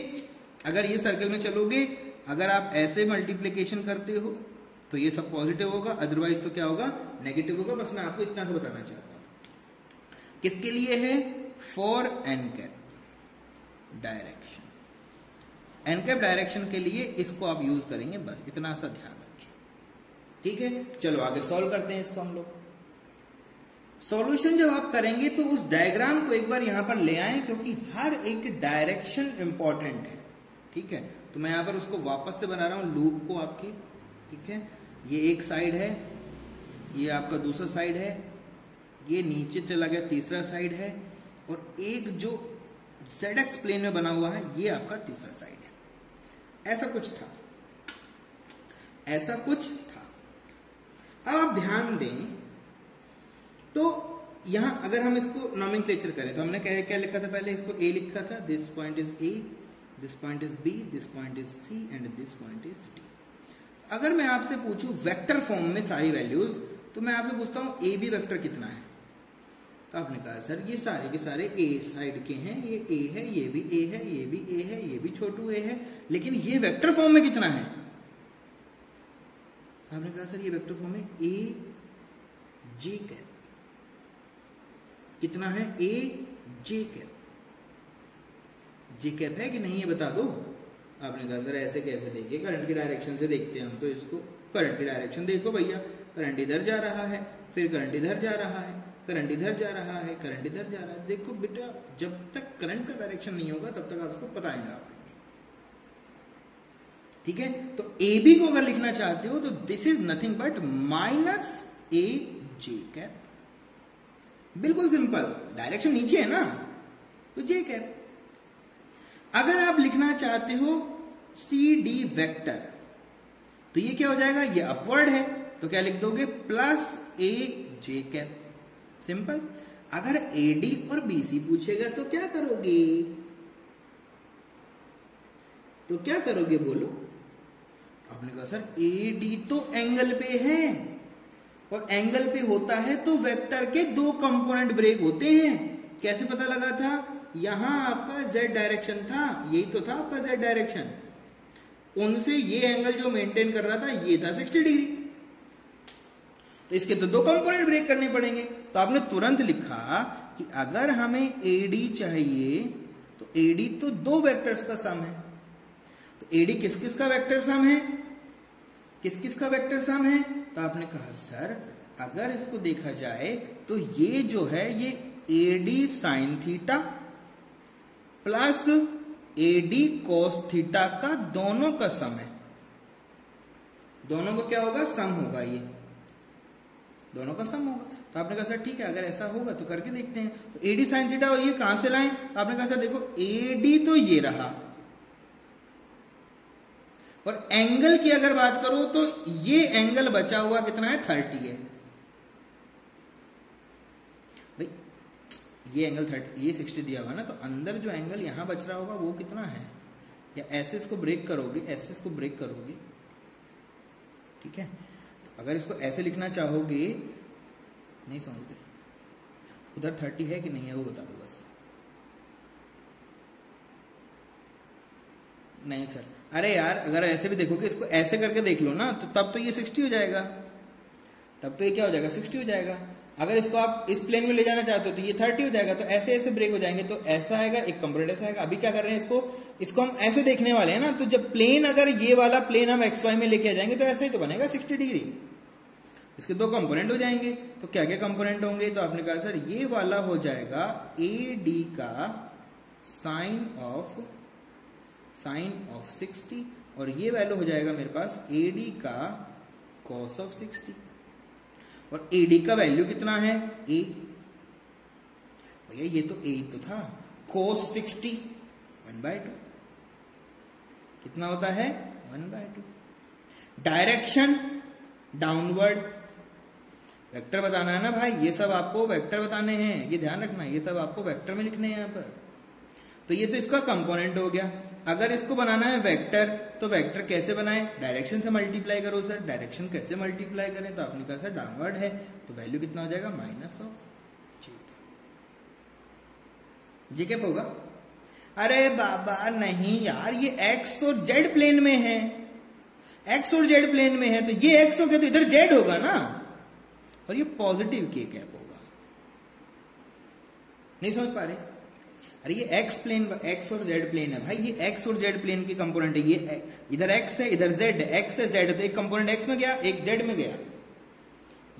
अगर ये सर्कल में चलोगे, अगर आप ऐसे मल्टीप्लीकेशन करते हो तो ये सब पॉजिटिव होगा, अदरवाइज तो क्या होगा, नेगेटिव होगा। बस मैं आपको इतना सा बताना चाहता हूं। किसके लिए है, for N cap direction. N cap direction के लिए इसको आप यूज करेंगे, बस इतना सा ध्यान रखिए। ठीक है, चलो आगे सॉल्व करते हैं इसको हम लोग। सॉल्यूशन जब आप करेंगे तो उस डायग्राम को एक बार यहां पर ले आएं, क्योंकि हर एक डायरेक्शन इंपॉर्टेंट है। ठीक है, तो मैं यहां पर उसको वापस से बना रहा हूं लूप को आपके। ठीक है, ये एक साइड है, ये आपका दूसरा साइड है, ये नीचे चला गया तीसरा साइड है, और एक जो ZX प्लेन में बना हुआ है ये आपका तीसरा साइड है। ऐसा कुछ था, ऐसा कुछ था। अब आप ध्यान दें तो यहां अगर हम इसको नॉमेनक्लेचर करें तो हमने क्या लिखा था, पहले इसको ए लिखा था, this point is A, this point is B, this point is C and this point is D. अगर मैं आपसे पूछूं वेक्टर फॉर्म में सारी वैल्यूज, तो मैं आपसे पूछता हूं ए बी वेक्टर कितना है। तो आपने कहा सर ये सारे के सारे ए साइड के हैं, ये ए है, ये भी ए है, ये भी ए है, ये भी छोटू ए है, लेकिन ये वेक्टर फॉर्म में कितना है। आपने कहा सर ये वेक्टर फॉर्म में ए जे कैप कितना है, ए जे कैप। जे कैप है कि नहीं ये बता दो। आपने कहा सर ऐसे कैसे देखिए, करंट की डायरेक्शन से देखते हैं हम तो इसको। करंट की डायरेक्शन देखो भैया, करंट इधर जा रहा है, फिर करंट इधर जा रहा है, करंट इधर जा रहा है, करंट इधर जा रहा है। देखो बेटा जब तक करंट का डायरेक्शन नहीं होगा तब तक आप इसको बताएंगे आप। ठीक है, तो ए बी को अगर लिखना चाहते हो तो this is nothing but minus A J cap. बिल्कुल सिंपल, डायरेक्शन नीचे है ना तो जे कैप। अगर आप लिखना चाहते हो सी डी वेक्टर तो ये क्या हो जाएगा, ये अपवर्ड है तो क्या लिख दोगे, प्लस ए जे कैप। सिंपल। अगर ए डी और बी सी पूछेगा तो क्या करोगे, तो क्या करोगे बोलो। आपने कहा सर ए डी तो एंगल पे है, और एंगल पे होता है तो वेक्टर के दो कंपोनेंट ब्रेक होते हैं। कैसे पता लगा था, यहां आपका z डायरेक्शन था, यही तो था आपका z डायरेक्शन, उनसे ये एंगल जो मेंटेन कर रहा था ये था 60 डिग्री। तो इसके तो दो कंपोनेंट ब्रेक करने पड़ेंगे। तो आपने तुरंत लिखा कि अगर हमें AD चाहिए तो AD तो दो वेक्टर्स का सम है। तो AD किस किस का वेक्टर सम है, किस किस का वेक्टर सम है? तो आपने कहा सर अगर इसको देखा जाए तो ये जो है ये AD sine theta plus AD cos theta का दोनों का सम है। दोनों को क्या होगा, सम होगा, ये दोनों का सम होगा। तो आपने कहा सर ठीक है अगर ऐसा होगा तो करके देखते हैं। तो AD साइन थीटा और ये कहां से लाएं? आपने कहा सर देखो AD तो ये रहा, और एंगल की अगर बात करो तो ये एंगल बचा हुआ कितना है, 30 है। भाई ये एंगल 30, ये 60 दिया हुआ ना, तो अंदर जो एंगल यहां बच रहा होगा वो कितना है? या ऐसे इसको ब्रेक करोगे, ऐसे इसको ब्रेक करोगे, ठीक है। तो अगर इसको ऐसे लिखना चाहोगे, नहीं समझ गए, उधर 30 है कि नहीं है वो बता दो बस। नहीं सर, अरे यार अगर ऐसे भी देखोगे, इसको ऐसे करके देख लो ना, तो तब तो ये 60 हो जाएगा, तब तो ये क्या हो जाएगा, 60 हो जाएगा। अगर इसको आप इस प्लेन में ले जाना चाहते हो तो ये 30 हो जाएगा। तो ऐसे ऐसे ब्रेक हो जाएंगे। तो ऐसा आएगा, एक कंपोनेंट ऐसा आएगा। अभी क्या कर रहे हैं, इसको हम ऐसे देखने वाले हैं ना। तो जब प्लेन, अगर ये वाला प्लेन हम XY में लेके आ जाएंगे तो ऐसा ही तो बनेगा 60 डिग्री। इसके दो कंपोनेंट हो जाएंगे। तो क्या क्या कंपोनेंट होंगे? तो आपने कहा सर ये वाला हो जाएगा AD का साइन ऑफ 60, और ये वैल्यू हो जाएगा मेरे पास AD का कॉस ऑफ 60। और AD का वैल्यू कितना है, A। भैया ये तो A तो था, cos 60 1/2 कितना होता है, 1/2। डायरेक्शन डाउनवर्ड, वेक्टर बताना है ना भाई, ये सब आपको वेक्टर बताने हैं, ये ध्यान रखना, ये सब आपको वेक्टर में लिखने हैं यहाँ पर। तो ये तो इसका कंपोनेंट हो गया। अगर इसको बनाना है वेक्टर, तो वेक्टर कैसे बनाएं? डायरेक्शन से मल्टीप्लाई करो सर। डायरेक्शन कैसे मल्टीप्लाई करें? तो आपने कहा सर डाउनवर्ड है, तो वैल्यू कितना हो जाएगा, माइनस ऑफ जे कैप होगा। अरे बाबा नहीं यार, ये एक्स और जेड प्लेन में है, एक्स और जेड प्लेन में है, तो ये एक्स हो गया तो इधर जेड होगा ना, और ये पॉजिटिव के कैप होगा। नहीं समझ पा रहे? अरे ये एक्स प्लेन, एक्स और जेड प्लेन है भाई, ये एक्स और जेड प्लेन की कंपोनेंट है। ये इधर एक्स है, इधर जेड है, एक्स है जेड, तो एक कंपोनेंट एक्स में गया, एक जेड में गया,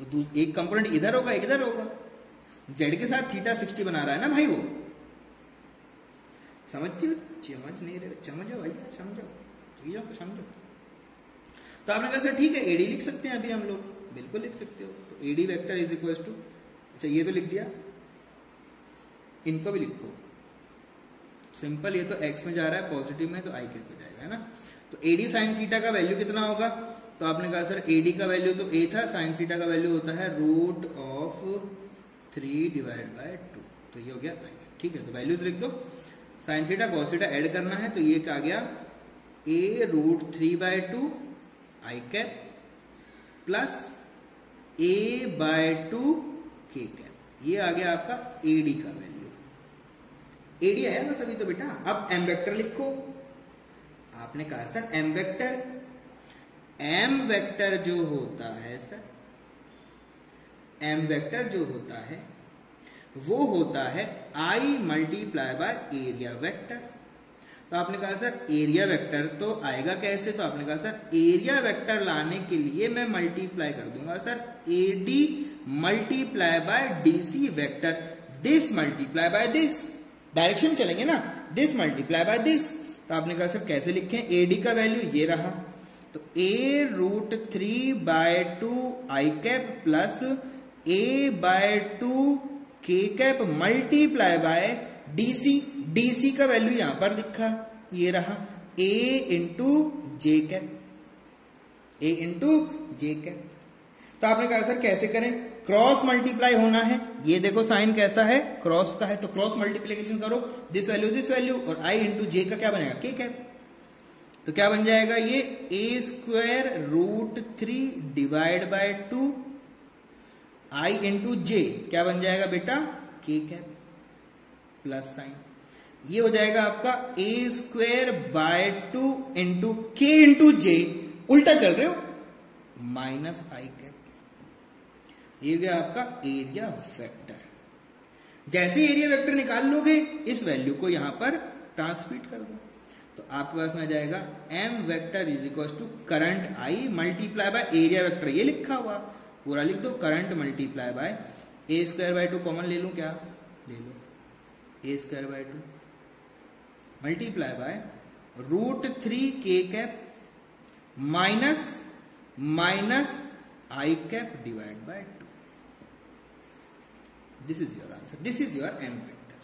तो एक कंपोनेंट इधर होगा, एक इधर होगा। जेड के साथ थीटा 60 बना रहा है ना भाई वो। समझ नहीं रहे, समझो भैया, समझो चीजों को समझो। तो आपने कहा सर ठीक है AD लिख सकते हैं अभी हम लोग, बिल्कुल लिख सकते हो। तो AD vector is equal to, अच्छा ये तो लिख दिया, इनको भी लिखो सिंपल। ये तो x में जा रहा है पॉजिटिव में, तो i कैप हो जाएगा, है ना। तो AD साइन थीटा का वैल्यू कितना होगा? तो आपने कहा सर AD का वैल्यू तो A था, साइन थीटा का वैल्यू होता है √3/2, तो ये हो गया i कैप। ठीक है, तो वैल्यूज लिख दो। Sine theta cos theta add करना है, तो ये क्या आ गया, A√3/2 i cap plus A/2 k cap. ये आ गया आपका AD का वैल्यू। AD आया बस अभी तो बेटा। अब m वेक्टर लिखो। आपने कहा sir m vector, m vector जो होता है सर, m वेक्टर जो होता है वो होता है I multiply by area vector. तो आपने कहा सर एरिया वेक्टर तो आएगा कैसे? तो आपने कहा सर एरिया वेक्टर लाने के लिए मैं मल्टीप्लाई कर दूंगा sir AD multiply by DC vector, this multiply by this, direction चलेंगे ना, दिस मल्टीप्लाई बाय दिस। तो आपने कहा सर कैसे लिखें? AD का वैल्यू ये रहा, तो A√3/2 i cap plus A/2 k cap multiply by DC का वैल्यू यहां पर लिखा, ये रहा A into J cap, A into J cap. तो आपने कहा सर कैसे करें? क्रॉस मल्टीप्लाई होना है, ये देखो साइन कैसा है, क्रॉस का है, तो क्रॉस मल्टीप्लीकेशन करो, दिस वैल्यू, और I इंटू जे का क्या बनेगा, k कैप। तो क्या बन जाएगा ये A²√3 divide by 2 I into J क्या बन जाएगा बेटा, k कैप प्लस साइन। ये हो जाएगा आपका ए स्क्वायर बाय 2 इंटू के इंटू जे, उल्टा चल रहे हो, माइनस आई कैप। ये हो गया आपका एरिया वेक्टर। जैसे एरिया वेक्टर निकाल लोगे, इस वैल्यू को यहां पर ट्रांसमिट कर दो, तो आपके पास में आ जाएगा M vector is equal to current I multiply by area vector. ये लिखा हुआ पूरा लिख दो, current multiply by A square by 2 common ले लूं क्या, ले लो, A square by 2 multiply by √3 के cap minus minus I cap divide by 2। This is your answer, this is your M vector,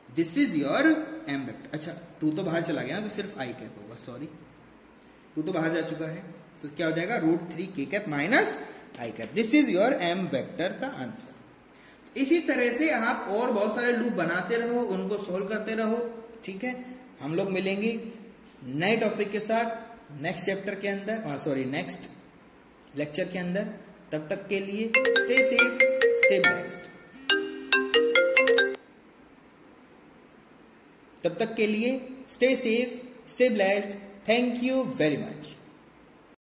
this is your M vector. अच्छा 2 तो बाहर चला गया ना, तो सिर्फ आई कैप होगा, सॉरी 2 तो बाहर जा चुका है, तो क्या हो जाएगा √3 के cap minus I cap. This is your M vector का आंसर। इसी तरह से आप और बहुत सारे लूप बनाते रहो, उनको सोल्व करते रहो, ठीक है। हम लोग मिलेंगे नए टॉपिक के साथ नेक्स्ट चैप्टर के अंदर, सॉरी नेक्स्ट लेक्चर के अंदर। तब तक के लिए स्टे सेफ, स्टे ब्लेस्ड। तब तक के लिए stay safe, stay blessed. Thank you very much.